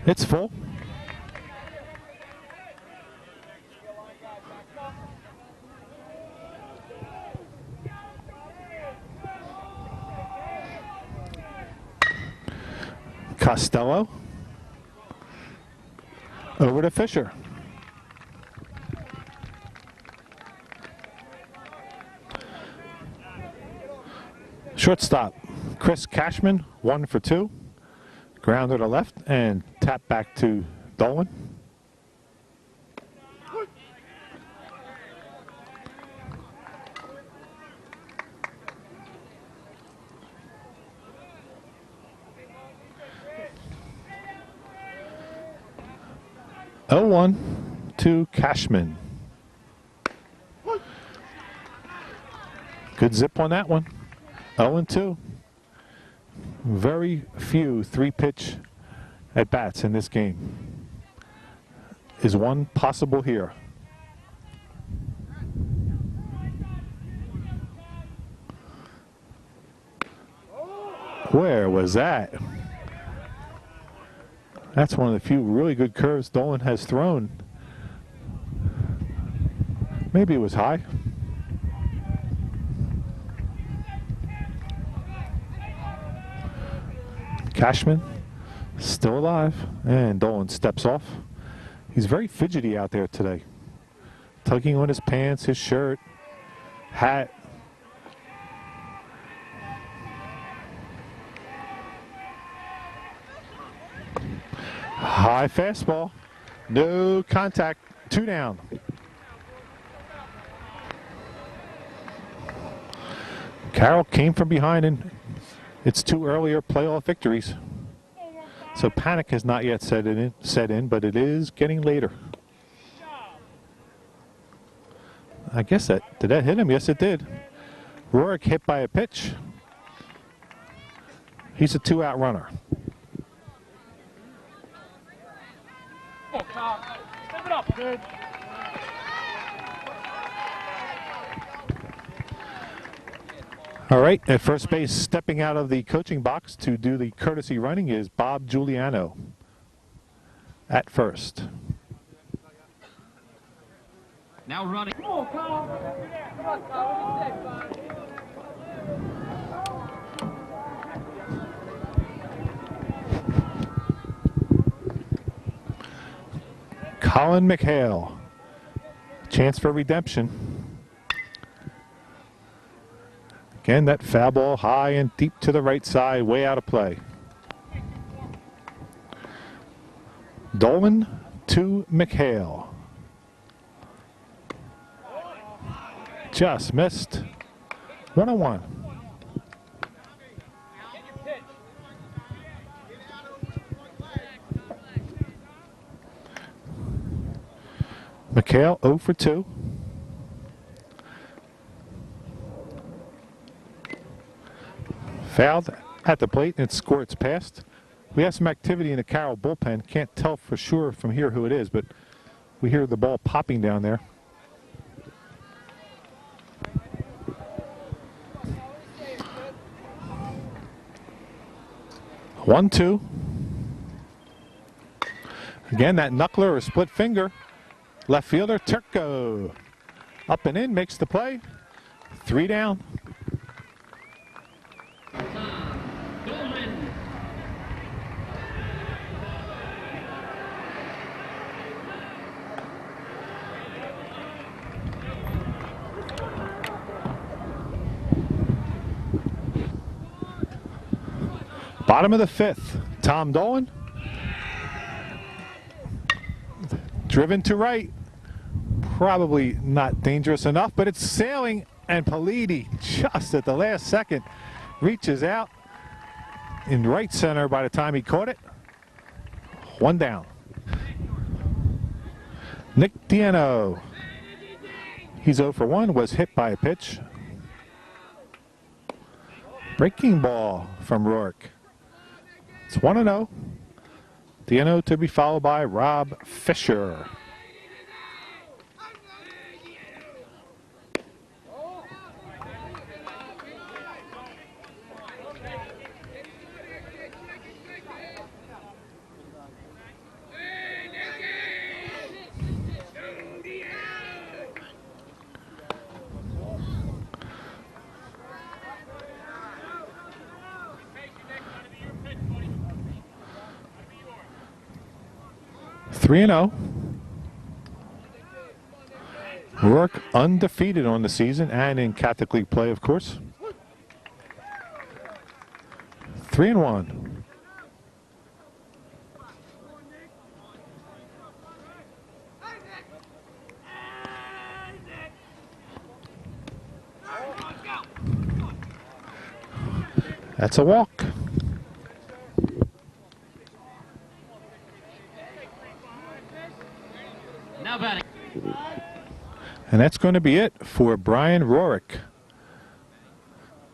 It's full. Costello. Over to Fisher. Shortstop, Chris Cashman, 1 for 2. Grounder to left and tap back to Dolan. Oh, 1 to Cashman. Good zip on that one. 0-2. Very few 3-pitch at bats in this game. is one possible here. Where was that? That's one of the few really good curves Dolan has thrown. Maybe it was high. Cashman still alive, and Dolan steps off. He's very fidgety out there today. Tugging on his pants, his shirt, hat. High fastball. No contact. 2 down. Carroll came from behind in its 2 earlier playoff victories. So panic has not yet set in, but it is getting later. I guess did that hit him? Yes, it did. Rourke hit by a pitch. He's a 2-out runner.
Step it up, dude.
All right, at first base, stepping out of the coaching box to do the courtesy running is Bob Giuliano at first.
Now running.
Come on, Kyle. Come on, Kyle. What do you say,
Colin McHale, chance for redemption. Again, that foul ball high and deep to the right side, way out of play. Dolan to McHale. Just missed. 1-1. McHale 0 for 2. Fouled at the plate and squirts past. We have some activity in the Carroll bullpen. Can't tell for sure from here who it is, but we hear the ball popping down there. One, two. Again, that knuckler or split finger. Left fielder Turco up and in, makes the play. 3 down. Bottom of the 5th, Tom Dolan. Driven to right. Probably not dangerous enough, but it's sailing, and Politi just at the last second reaches out in right center by the time he caught it. 1 down. Nick Diano. He's 0 for 1, was hit by a pitch. Breaking ball from Rourke. It's 1-0. Diano to be followed by Rob Fisher. Three and 0. Rourke undefeated on the season and in Catholic League play, of course. 3-1. That's a walk.
Now batting.
And that's going to be it for Brian Rourke.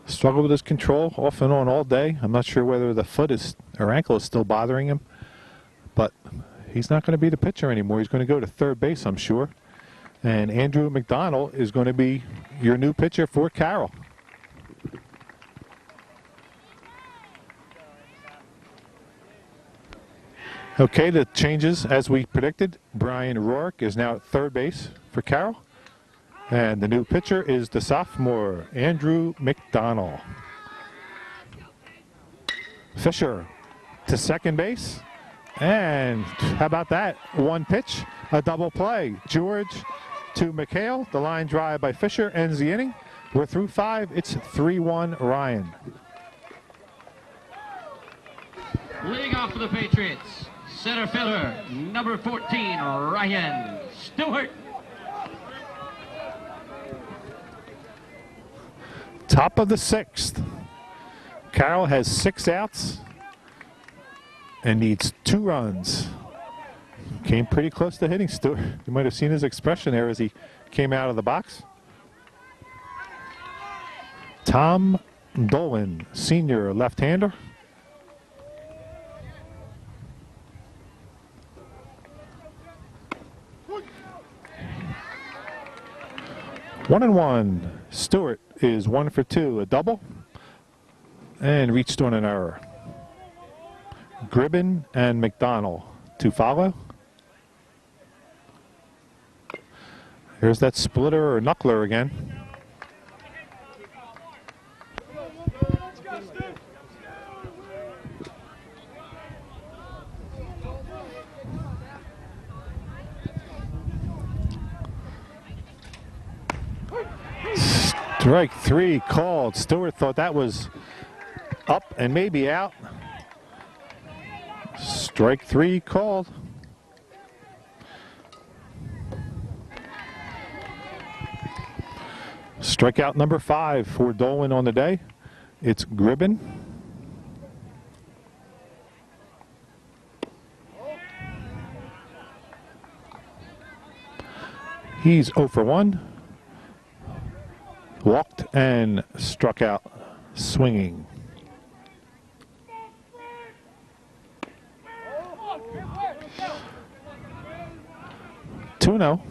Struggled with his control off and on all day. I'm not sure whether the foot is or ankle is still bothering him, but he's not going to be the pitcher anymore. He's going to go to third base, I'm sure. And Andrew McDonald is going to be your new pitcher for Carroll. Okay, the changes as we predicted. Brian Rourke is now at third base for Carroll. And the new pitcher is the sophomore, Andrew McDonald. Fisher to second base. And how about that? One pitch, a double play. George to McHale. The line drive by Fisher ends the inning. We're through 5. It's 3-1 Ryan.
Leading off for the Patriots, center fielder, number 14, Ryan Stewart.
Top of the 6th. Carroll has 6 outs and needs 2 runs. Came pretty close to hitting Stewart. You might have seen his expression there as he came out of the box. Tom Dolan, senior left-hander. One and one. Stewart is 1 for 2, a double, and reached on an error. Gribben and McDonald to follow. Here's that splitter or knuckler again. Strike 3 called. Stewart thought that was up and maybe out. Strike 3 called. Strikeout number 5 for Dolan on the day. It's Gribben. He's 0 for 1. Walked and struck out swinging. Two no.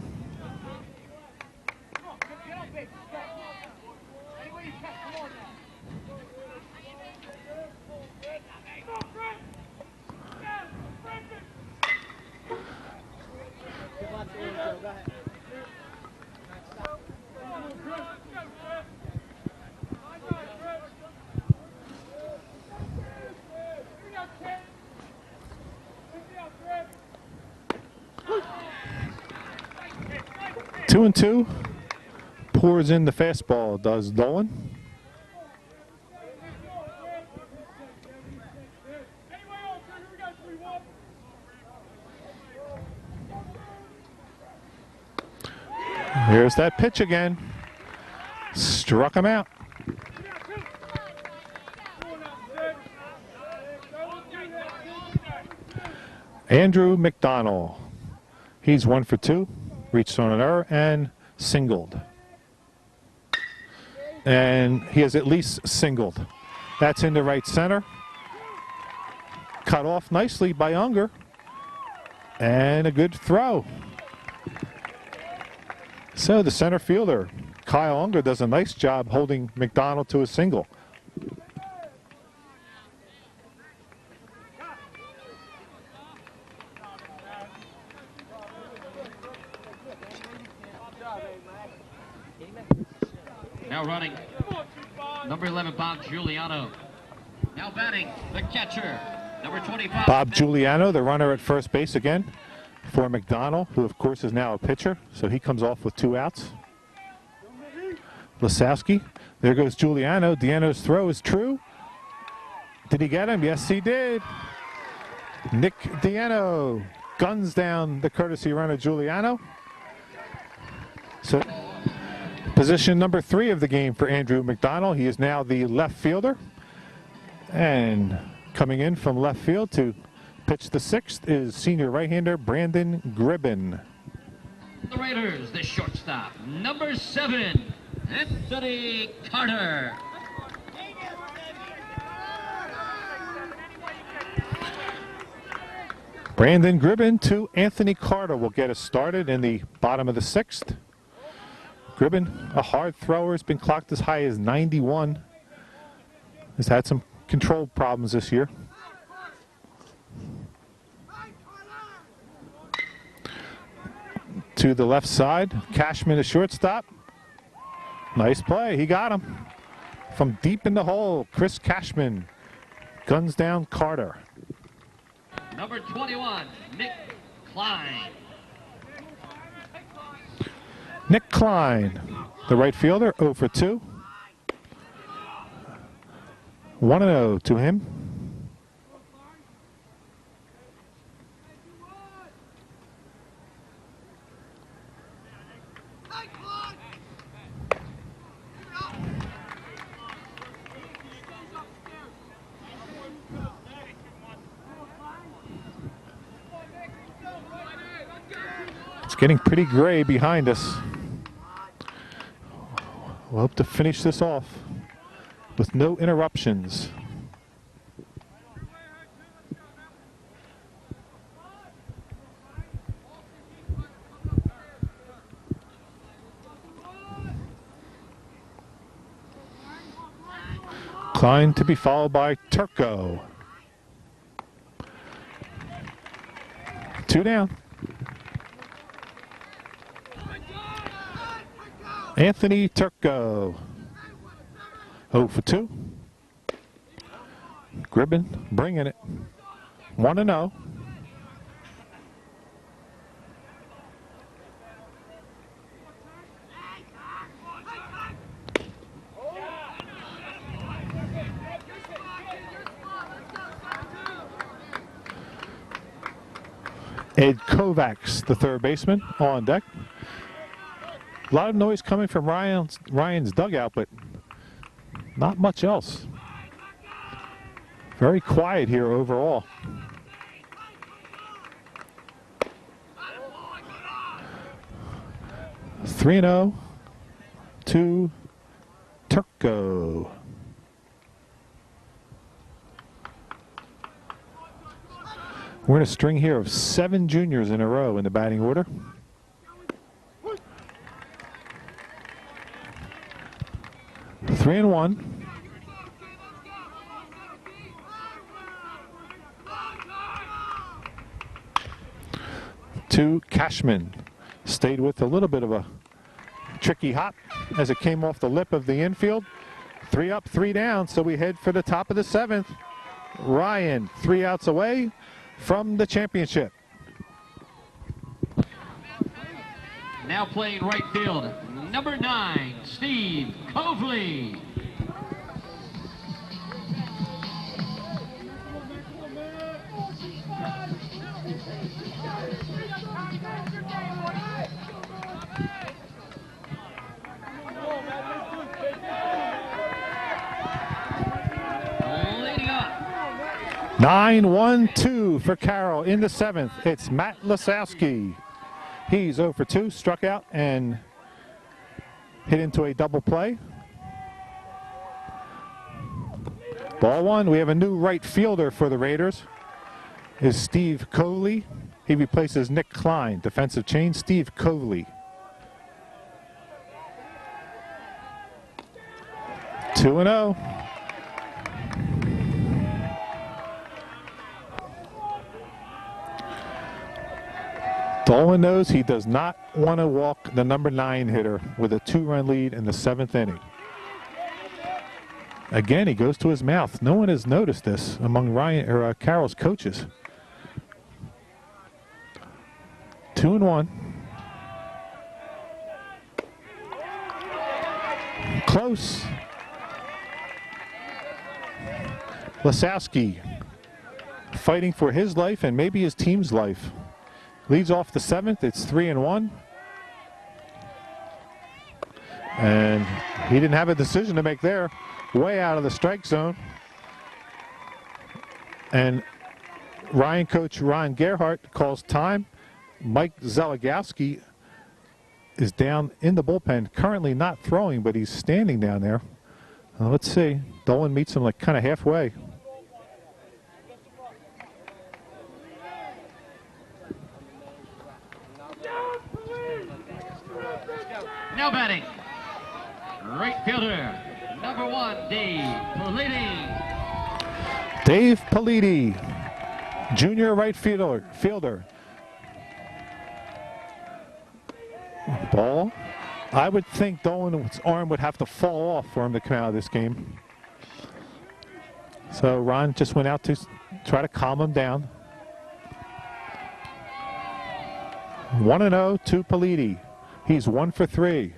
Two and two. Pours in the fastball, does Dolan. Here's that pitch again. Struck him out. Andrew McDonald. He's 1 for 2. Reached on an error and singled. And he has at least singled. That's into right center. Cut off nicely by Unger. And a good throw. So the center fielder, Kyle Unger, does a nice job holding McDonald to a single.
Now running, number 11, Bob Giuliano. Now batting, the catcher, number 25.
Bob Giuliano, the runner at first base again for McDonald, who of course is now a pitcher, so he comes off with 2 outs. Lasowski, there goes Giuliano. Deano's throw is true. Did he get him? Yes, he did. Nick Deano guns down the courtesy runner Giuliano. So position number 3 of the game for Andrew McDonald. He is now the left fielder. And coming in from left field to pitch the 6th is senior right-hander Brandon Gribben.
The Raiders, the shortstop, number 7, Anthony Carter.
Brandon Gribben to Anthony Carter will get us started in the bottom of the 6th. Gribben, a hard thrower, has been clocked as high as 91. Has had some control problems this year. To the left side, Cashman, a shortstop. Nice play, he got him. From deep in the hole, Chris Cashman guns down Carter.
Number 21, Nick Klein.
Nick Klein, the right fielder, 0 for 2. 1-0 to him. It's getting pretty gray behind us. We'll hope to finish this off with no interruptions. Klein to be followed by Turco. 2 down. Anthony Turco, 0 for 2. Gribben bringing it, 1-0. Ed Kovacs, the third baseman, on deck. A lot of noise coming from Ryan's dugout, but not much else. Very quiet here overall. Three and 0 to Turco. We're in a string here of 7 juniors in a row in the batting order. Three and 1. To Cashman. Stayed with a little bit of a tricky hop as it came off the lip of the infield. 3 up, 3 down, so we head for the top of the 7th. Ryan, 3 outs away from the championship.
Now playing right field, number 9, Steve Coveley. Leading up.
9-1-2 for Carroll in the 7th. It's Matt LaSalle. He's 0 for 2, struck out and hit into a double play. Ball 1. We have a new right fielder for the Raiders. Is Steve Coley. He replaces Nick Klein. Defensive change, Steve Coley. 2-0. Dolan knows he does not want to walk the number 9 hitter with a 2-run lead in the 7th inning. Again, he goes to his mouth. No one has noticed this among Carroll's coaches. 2-1. Close. LaSalle fighting for his life and maybe his team's life. Leads off the 7th. It's 3-1. And he didn't have a decision to make there. Way out of the strike zone. And coach Ryan Gerhardt calls time. Mike Zelagowski is down in the bullpen, currently not throwing, but he's standing down there. Let's see. Dolan meets him like kind of halfway.
Now batting, right fielder, number 1, Dave Politi.
Dave Politi, junior right fielder. Ball. I would think Dolan's arm would have to fall off for him to come out of this game. So Ron just went out to try to calm him down. 1-0 to Politi. He's 1 for 3.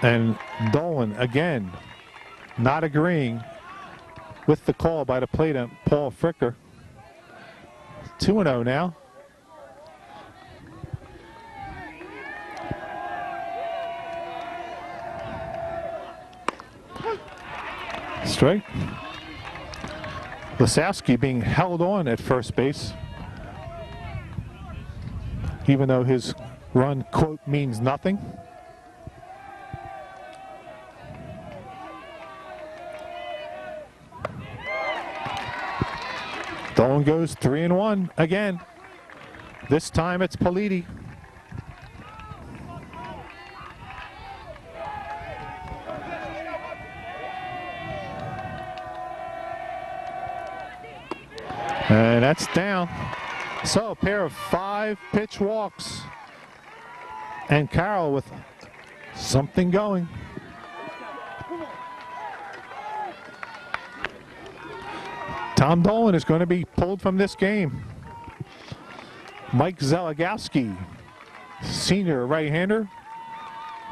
And Dolan again not agreeing with the call by the plate ump, Paul Fricker. 2-0 now. Strike. Lasowski being held on at first base, even though his run, quote, means nothing. Dolan goes 3-1 again. This time it's Politi. And that's down. So a pair of 5-pitch walks. And Carroll with something going. Tom Dolan is going to be pulled from this game. Mike Zelagowski, senior right-hander,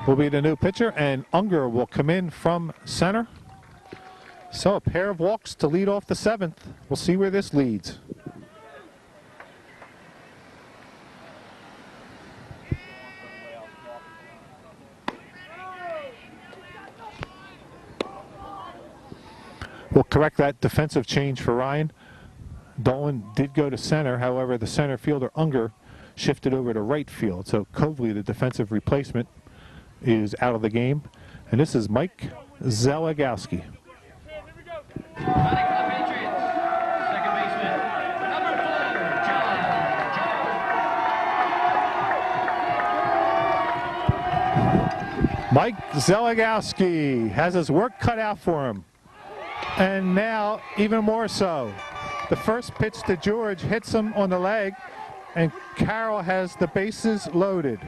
will be the new pitcher, and Unger will come in from center. So a pair of walks to lead off the 7th. We'll see where this leads. We'll correct that defensive change for Ryan. Dolan did go to center. However, the center fielder, Unger, shifted over to right field. So Coveley, the defensive replacement, is out of the game. And this is Mike Zelagowski.
Batting for the Patriots, second baseman, number 4, John.
Mike Zelagowski has his work cut out for him. And now, even more so. The first pitch to George hits him on the leg, and Carroll has the bases loaded.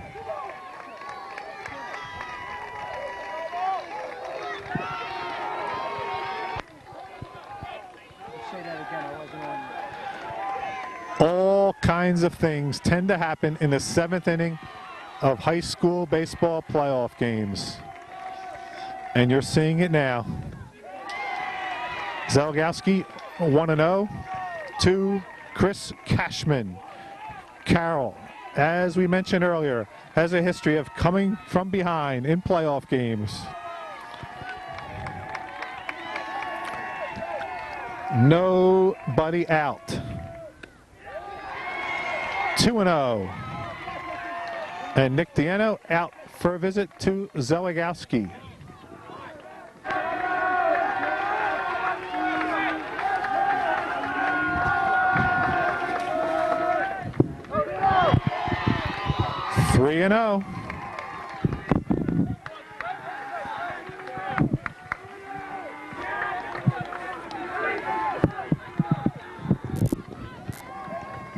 All kinds of things tend to happen in the 7th inning of high school baseball playoff games. And you're seeing it now. Zelagowski 1-0 to Chris Cashman. Carroll, as we mentioned earlier, has a history of coming from behind in playoff games. Nobody out. 2-0. And Nick Diano out for a visit to Zelagowski. Three and 0.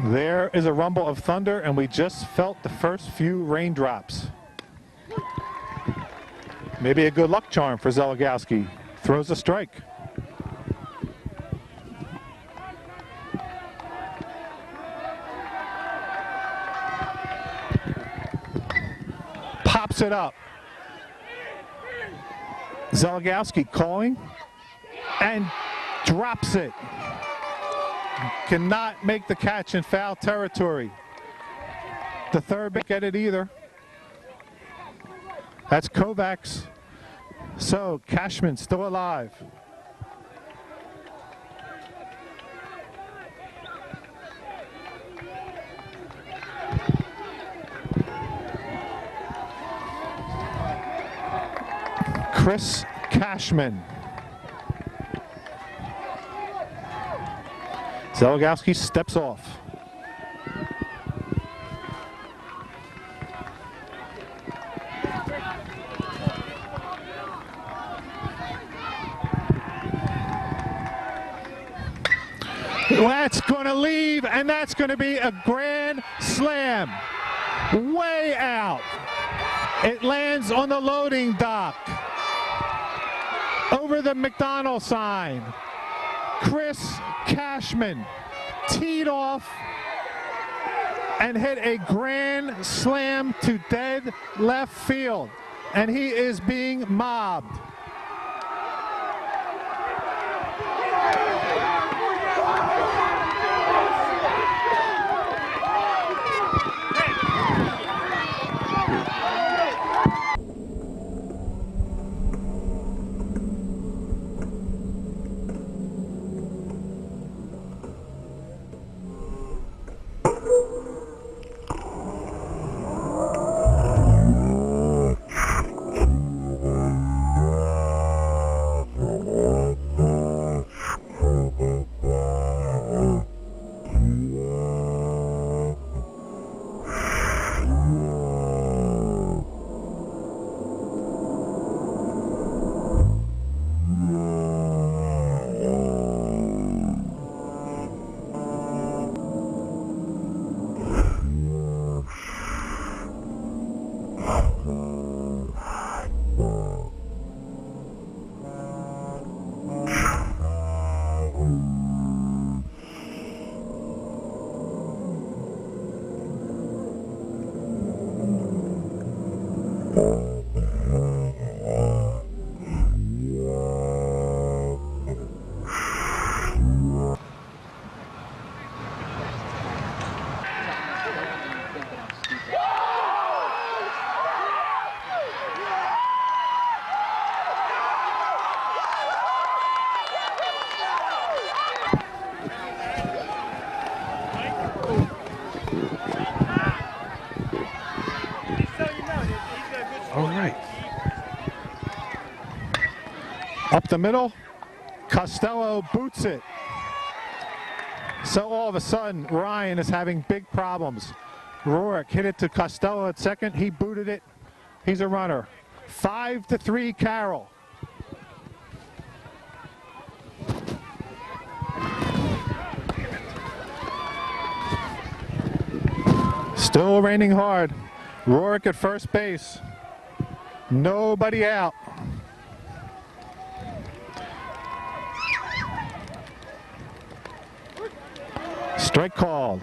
There is a rumble of thunder, and we just felt the first few raindrops. Maybe a good luck charm for Zelagowski. Throws a strike. Pops it up. Zelagowski calling and drops it. Cannot make the catch in foul territory. The third didn't get it either. That's Kovacs. So Cashman still alive. Chris Cashman. Zelagowski steps off. That's going to leave, and that's going to be a grand slam. Way out. It lands on the loading dock. Over the McDonald's sign. Chris Cashman teed off and hit a grand slam to dead left field. And he is being mobbed. All right. Up the middle, Costello boots it. So all of a sudden, Ryan is having big problems. Rourke hit it to Costello at second. He booted it. He's a runner. 5-3 Carroll. Still raining hard. Rourke at first base. Nobody out. Strike called.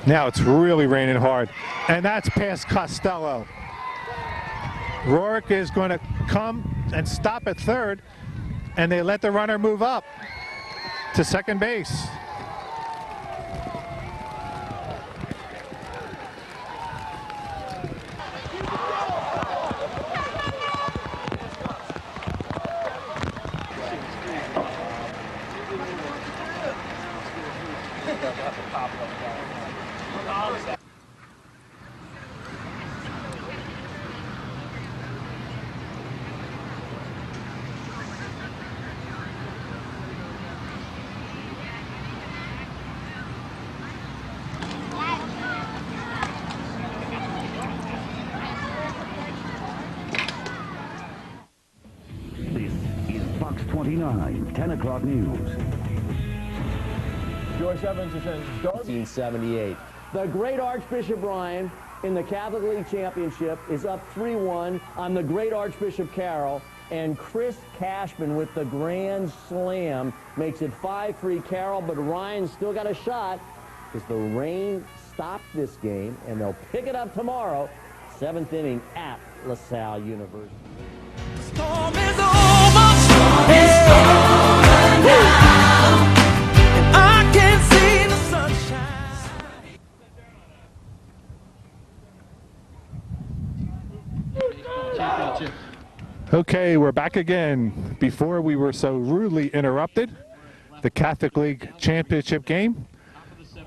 Now it's really raining hard, and that's past Costello. Rourke is going to come and stop at third, and they let the runner move up to second base.
This is Fox 29, 10 o'clock news.
Joyce Evans is in Derby.
1978. The great Archbishop Ryan in the Catholic League Championship is up 3-1 on the great Archbishop Carroll, and Chris Cashman with the grand slam makes it 5-3 Carroll, but Ryan's still got a shot because the rain stopped this game, and they'll pick it up tomorrow, 7th inning at LaSalle University.
Storm is over. Storm is over now. And I can see the sunshine.
Okay, we're back again. Before we were so rudely interrupted, the Catholic League Championship game.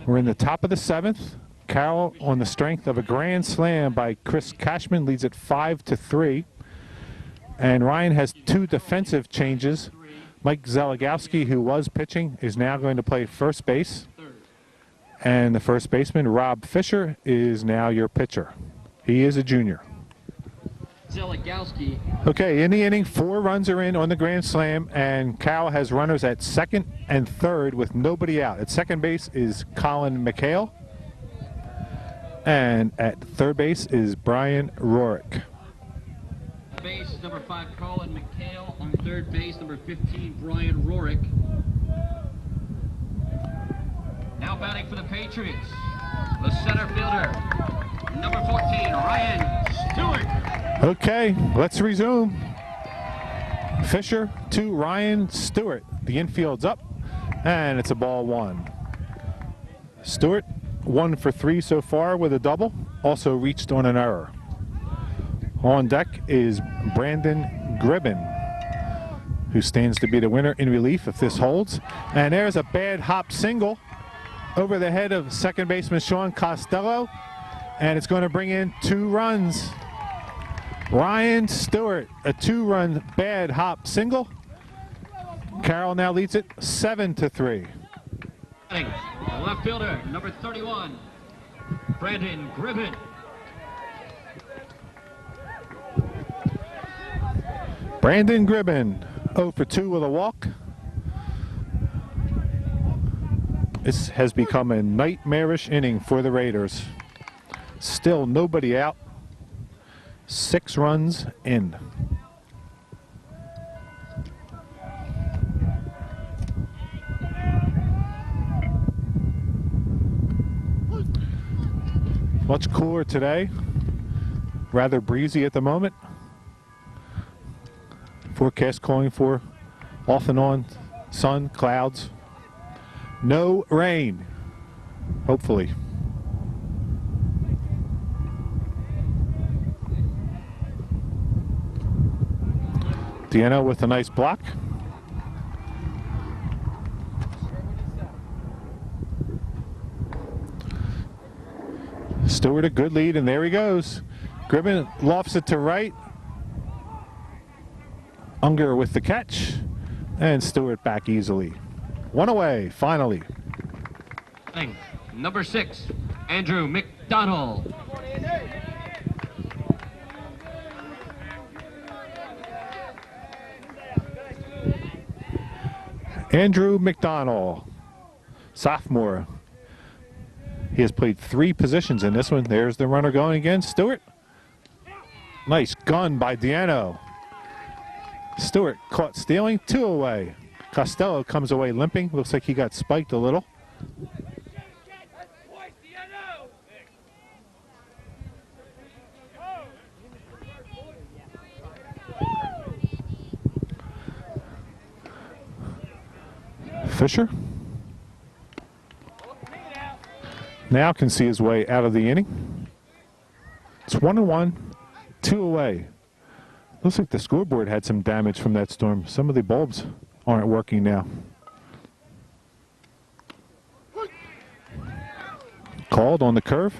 We're in the top of the 7th. Carroll, on the strength of a grand slam by Chris Cashman, leads it 5-3. And Ryan has 2 defensive changes. Mike Zeligowski, who was pitching, is now going to play first base. And the first baseman, Rob Fisher, is now your pitcher. He is a junior.
Zeligowski.
Okay, in the inning, 4 runs are in on the grand slam, and Carroll has runners at second and third with nobody out. At second base is Colin McHale, and at third base is Brian Rorick.
Base number 5, Colin McHale. On third base, number 15, Brian Rorick. Now batting for the Patriots, the center fielder, number 14, Ryan Stewart.
Okay, let's resume. Fisher to Ryan Stewart. The infield's up, and it's a ball 1. Stewart, 1 for 3 so far with a double. Also reached on an error. On deck is Brandon Gribben, who stands to be the winner in relief if this holds. And there's a bad hop single over the head of second baseman Sean Costello, and it's going to bring in 2 runs. Ryan Stewart, a 2-run bad hop single. Carroll now leads it 7-3.
Left fielder, number 31, Brandon Gribben.
Brandon Gribben, 0 for 2 with a walk. This has become a nightmarish inning for the Raiders. Still nobody out. 6 runs in. Much cooler today. Rather breezy at the moment. Forecast calling for off and on sun, clouds. No rain, hopefully. Deanna with a nice block. Stewart a good lead, and there he goes. Gribben lofts it to right. Unger with the catch, and Stewart back easily. 1 away, finally.
Number 6, Andrew McDonald.
Andrew McDonald, sophomore. He has played 3 positions in this one. There's the runner going again, Stewart. Nice gun by Deano. Stewart caught stealing, 2 away. Costello comes away limping. Looks like he got spiked a little. Fisher now can see his way out of the inning. It's 1-1, 2 away. Looks like the scoreboard had some damage from that storm. Some of the bulbs aren't working now. Called on the curve.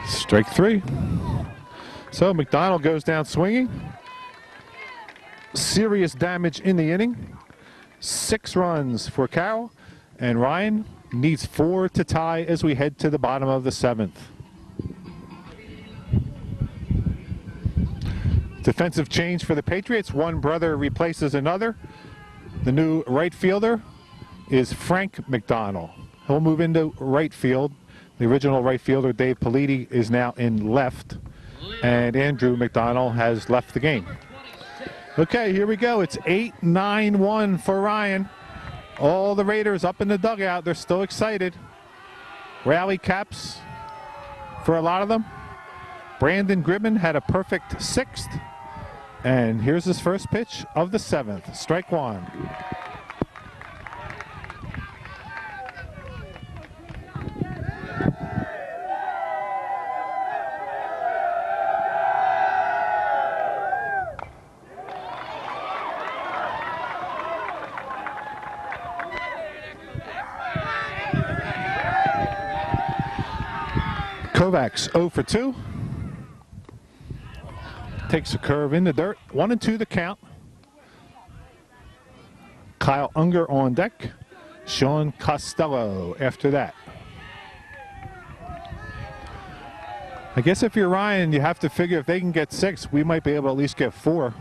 Strike 3. So McDonald goes down swinging. Serious damage in the inning. 6 runs for Carroll, and Ryan needs 4 to tie as we head to the bottom of the 7th. Defensive change for the Patriots. One brother replaces another. The new right fielder is Frank McDonald. He'll move into right field. The original right fielder, Dave Politi, is now in left, and Andrew McDonald has left the game. Okay, here we go. It's 8-9-1 for Ryan. All the Raiders up in the dugout. They're still excited. Rally caps for a lot of them. Brandon Gribben had a perfect 6th. And here's his first pitch of the 7th. Strike 1. Kovacs 0 for 2. Takes a curve in the dirt. 1-2 the count. Kyle Unger on deck. Sean Costello after that. I guess if you're Ryan, you have to figure if they can get 6, we might be able to at least get 4.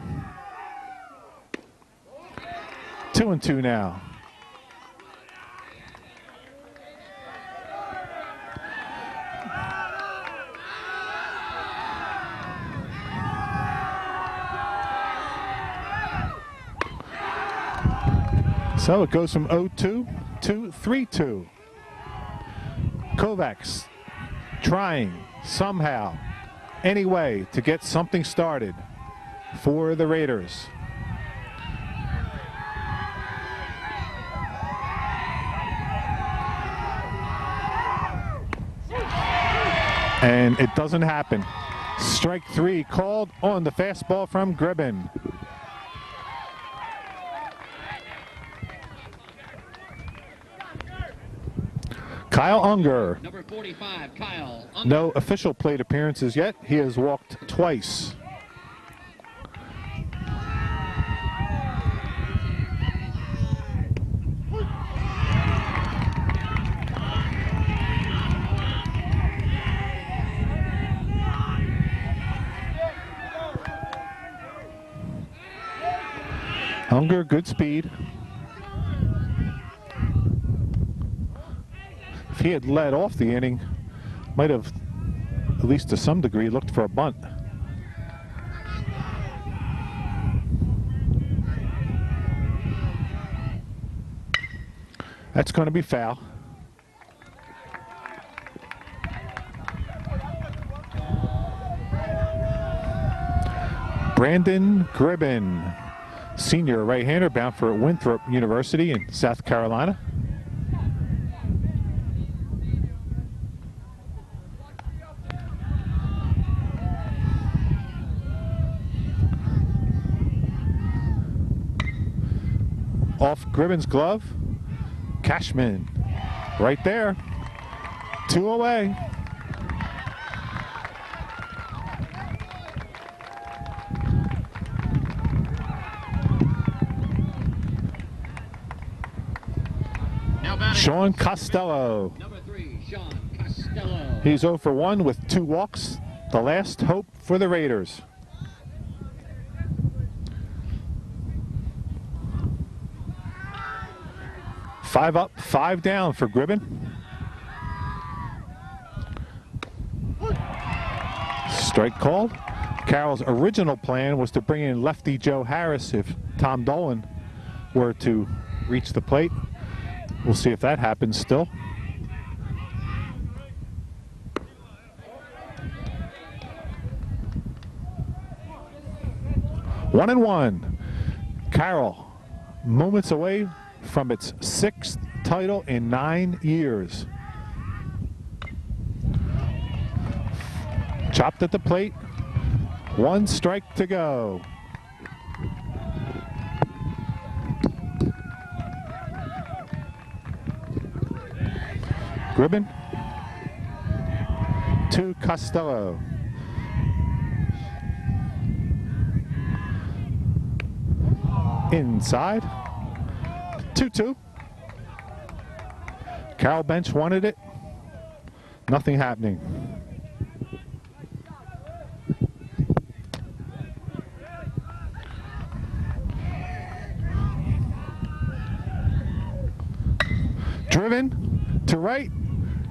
2-2 now. So it goes from 0-2 to 3-2. Kovacs trying somehow, anyway, to get something started for the Raiders. And it doesn't happen. Strike 3 called on the fastball from Gribben. Kyle Unger.
Number 45, Kyle Unger.
No official plate appearances yet. He has walked twice. Unger, good speed. If he had led off the inning, might have, at least to some degree, looked for a bunt. That's going to be foul. Brandon Gribben, senior right-hander, bound for Winthrop University in South Carolina. Off Gribben's glove, Cashman, right there, 2 away. Sean Costello.
Number 3, Sean Costello.
He's 0 for 1 with 2 walks. The last hope for the Raiders. Five up, 5 down for Gribben. Strike called. Carroll's original plan was to bring in lefty Joe Harris if Tom Dolan were to reach the plate. We'll see if that happens still. One and one. Carroll, moments away from its 6th title in 9 years. Chopped at the plate. 1 strike to go. Gribben to Costello. Inside. 2-2. Carroll bench wanted it. Nothing happening. Driven to right.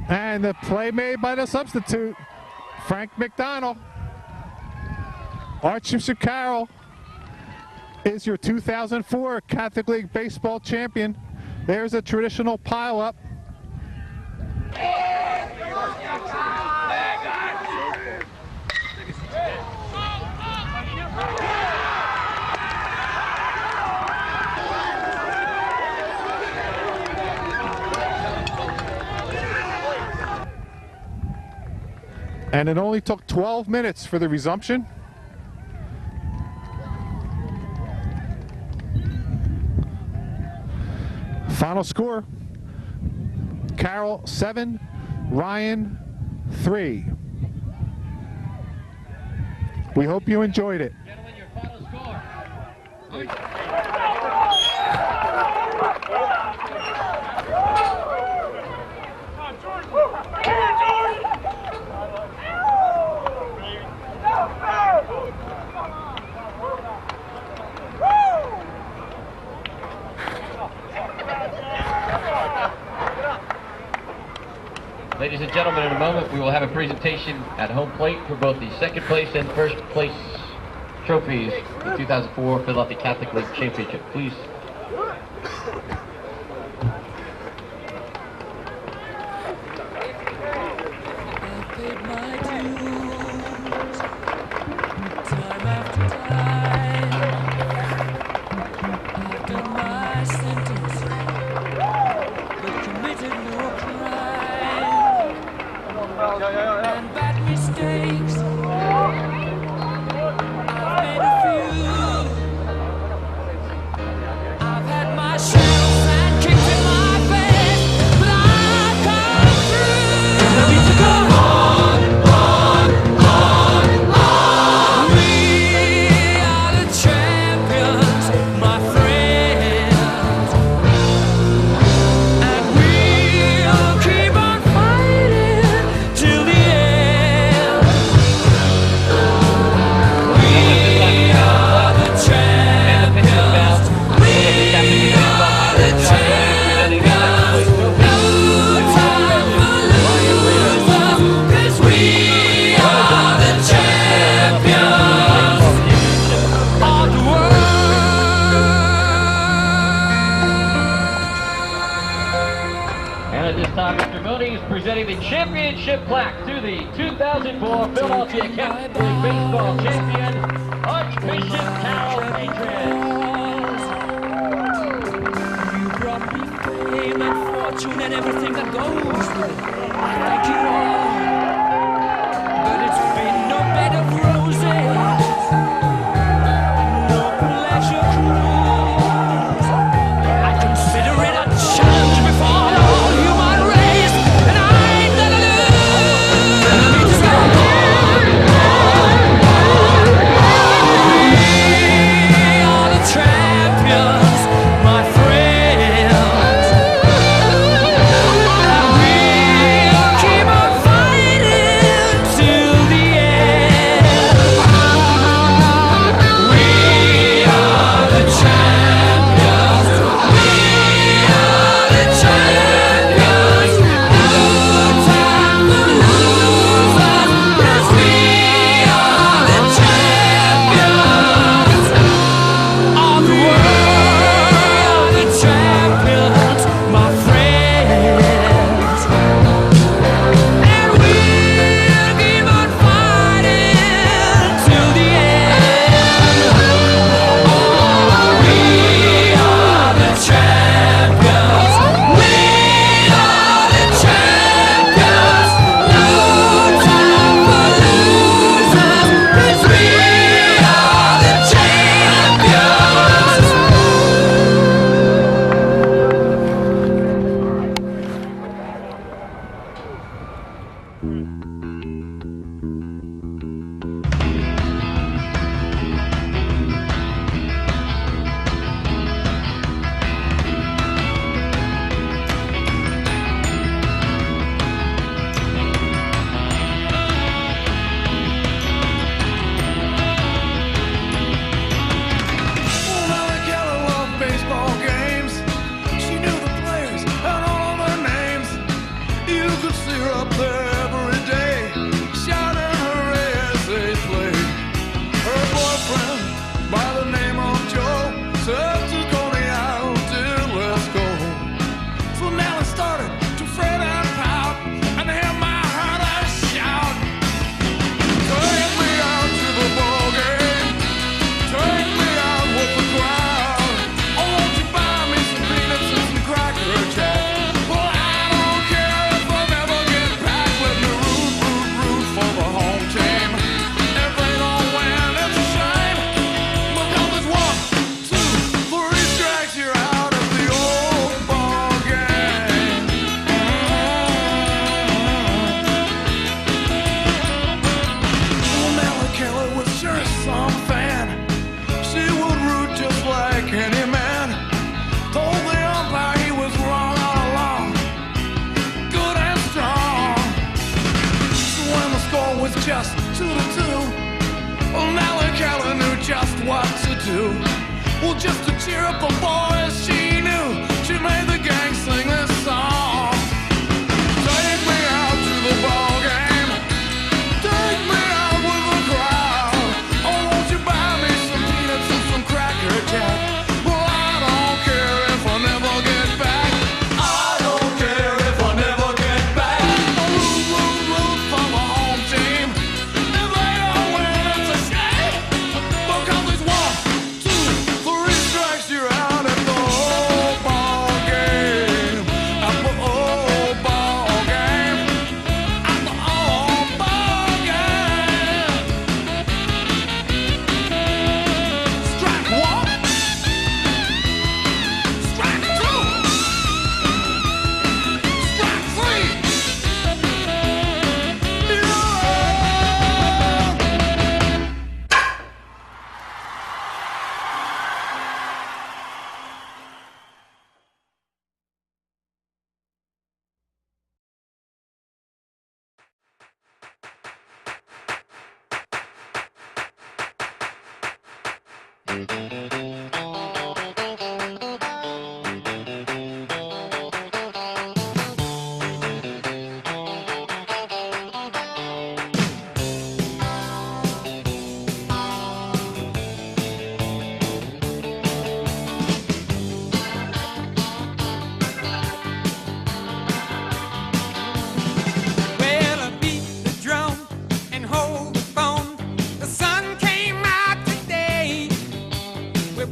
And the play made by the substitute, Frank McDonald. Archbishop Carroll is your 2004 Catholic League Baseball champion. There's a traditional pile-up. And it only took 12 minutes for the resumption. Final score, Carroll 7, Ryan 3. We hope you enjoyed it.
Gentlemen, your final score. Ladies and gentlemen, in a moment we will have a presentation at home plate for both the second place and first place trophies in the 2004 Philadelphia Catholic League Championship. Please.
And bad mistakes, I've made a few. I've had my shells and kicked in my face, but I've come through. I need to go on. We are the champions, my friends, and we'll keep on fighting till the end. We are the champions. We are the champions. No time for losers, 'cause we are the champions of the world.
And at this time, Mr. Mooney is presenting the championship plaque to the 2004 Philadelphia Catholic League Baseball champion, Archbishop Carroll Patriots.
You brought me fame and fortune and everything that goes with it. I thank you all, but it's been no bed of roses, no pleasure cruise. I consider it a challenge before the whole human race, and I ain't gonna lose. I need to go on. We are the champions, my friends, and we'll keep on fighting till the end.
do? Well, just to cheer up the boys she knew, she made the gang sing this song. Take me out to the ball game, take me out with the crowd. Oh, won't you buy me some peanuts and some Cracker Jack? Well, I don't care if I never get back. I don't care if I never get back. Root, root, root for the home team. If they don't win, it's a shame. Because it's 1, 2, 3 strikes, you're out at the old ball game. At the old ball game. At the old ball game. Strike 1. Strike 2. Strike 3. Yeah.
Well, I beat the drum and hold the phone. The sun came out today. We're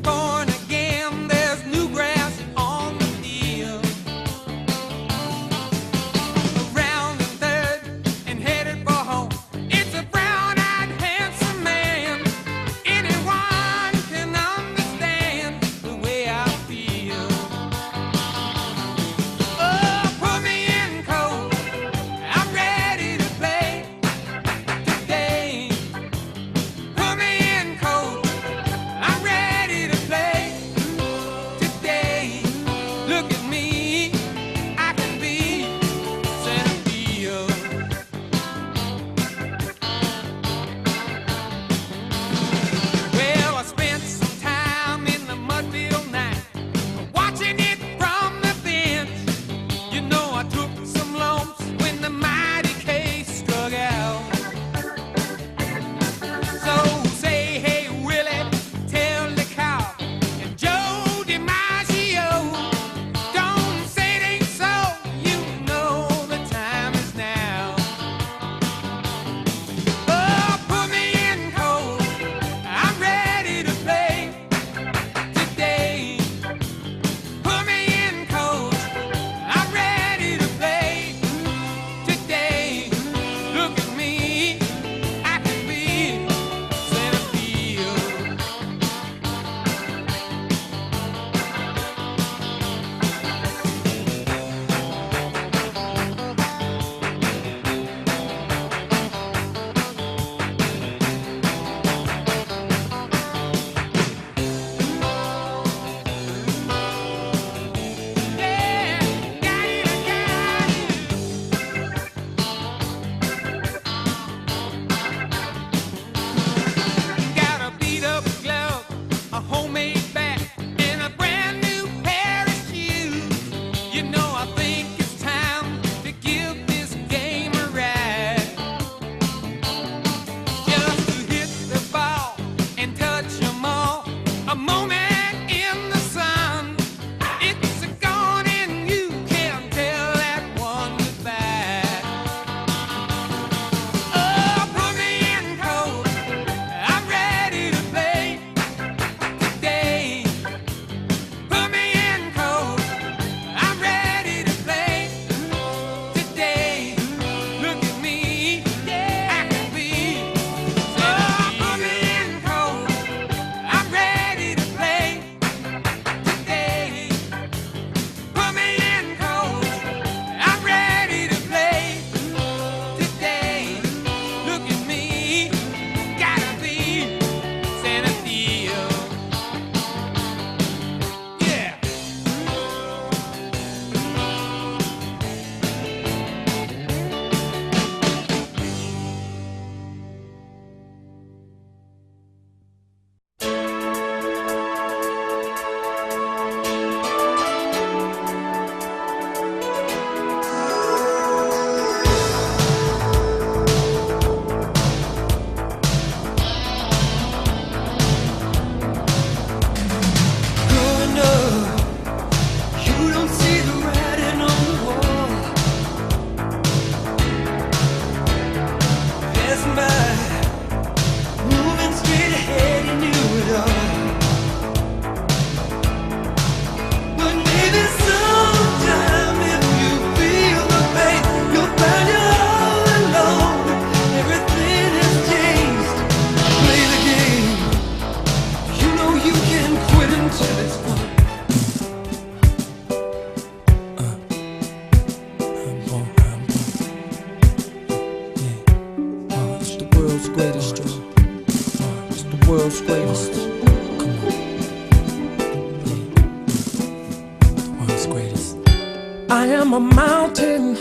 I am a mountain,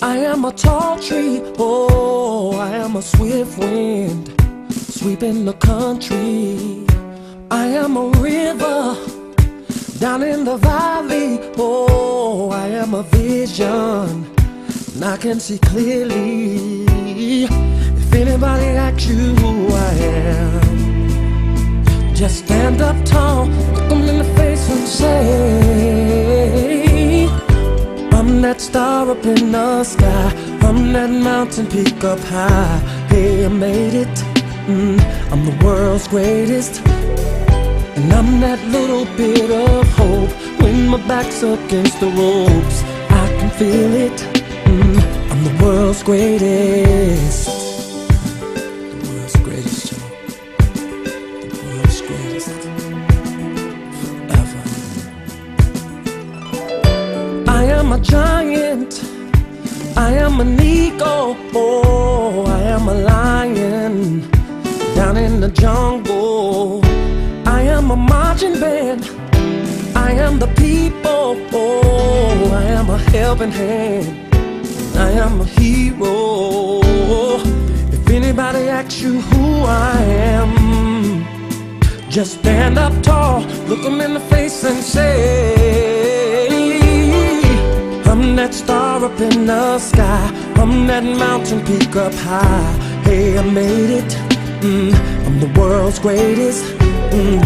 I am a tall tree, oh, I am a swift wind, sweeping the country. I am a river, down in the valley, oh, I am a vision, and I can see clearly. If anybody asks you who I am, just stand up tall, look them in the face and say, I'm that star up in the sky, I'm that mountain peak up high. Hey, I made it, I'm the world's greatest, and I'm that little bit of hope. When my back's against the ropes, I can feel it, I'm the world's greatest. The world's greatest, Joe. The world's greatest. Forever. I am a giant, I am an eagle, oh, I am a lion, down in the jungle. I am a marching band, I am the people, oh, I am a helping hand, I am a hero. If anybody asks you who I am, just stand up tall, look them in the face and say, I'm that star up in the sky, I'm that mountain peak up high. Hey, I made it, I'm the world's greatest, and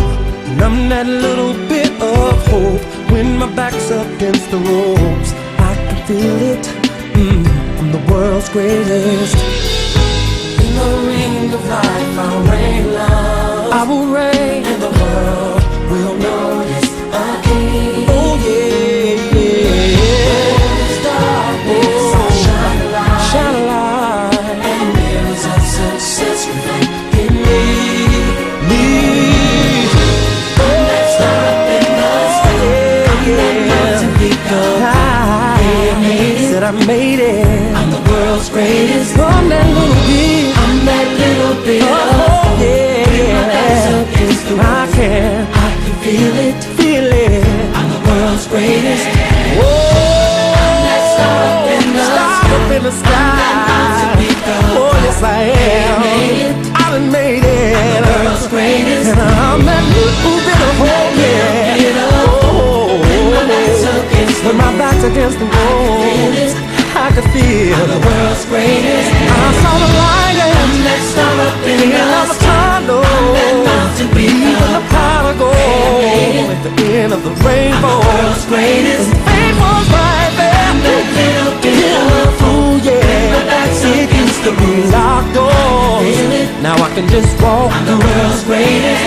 I'm that little bit of hope. When my back's up against the ropes, I can feel it, I'm the world's greatest. In the ring of life, I'll reign love, I will reign, and the world will notice again. Oh yeah, yeah. Darkness, I'll shine a light, shine a light, and mirrors of success reflect in me. I'm that star up in the sky, I'm that mountain peak up high. Said I made it, I'm the world's greatest. I'm that little bit, I'm that little bit of hope. Yeah, I can feel it, feel it. I'm the world's greatest. Whoa, I'm that star up in the sky. Oh yes I am. I done made it. I'm the world's greatest. And I'm that little bit of hope. Yeah. Oh, when my back's against the wall, I could feel the world's greatest. I saw the light and that star up in the avocado, even the pot of gold at the end of the rainbow. The world's greatest. And fame was right there. I'm that little bit of fool, yeah. It used to be locked doors. Now I can just walk. I'm the world's greatest.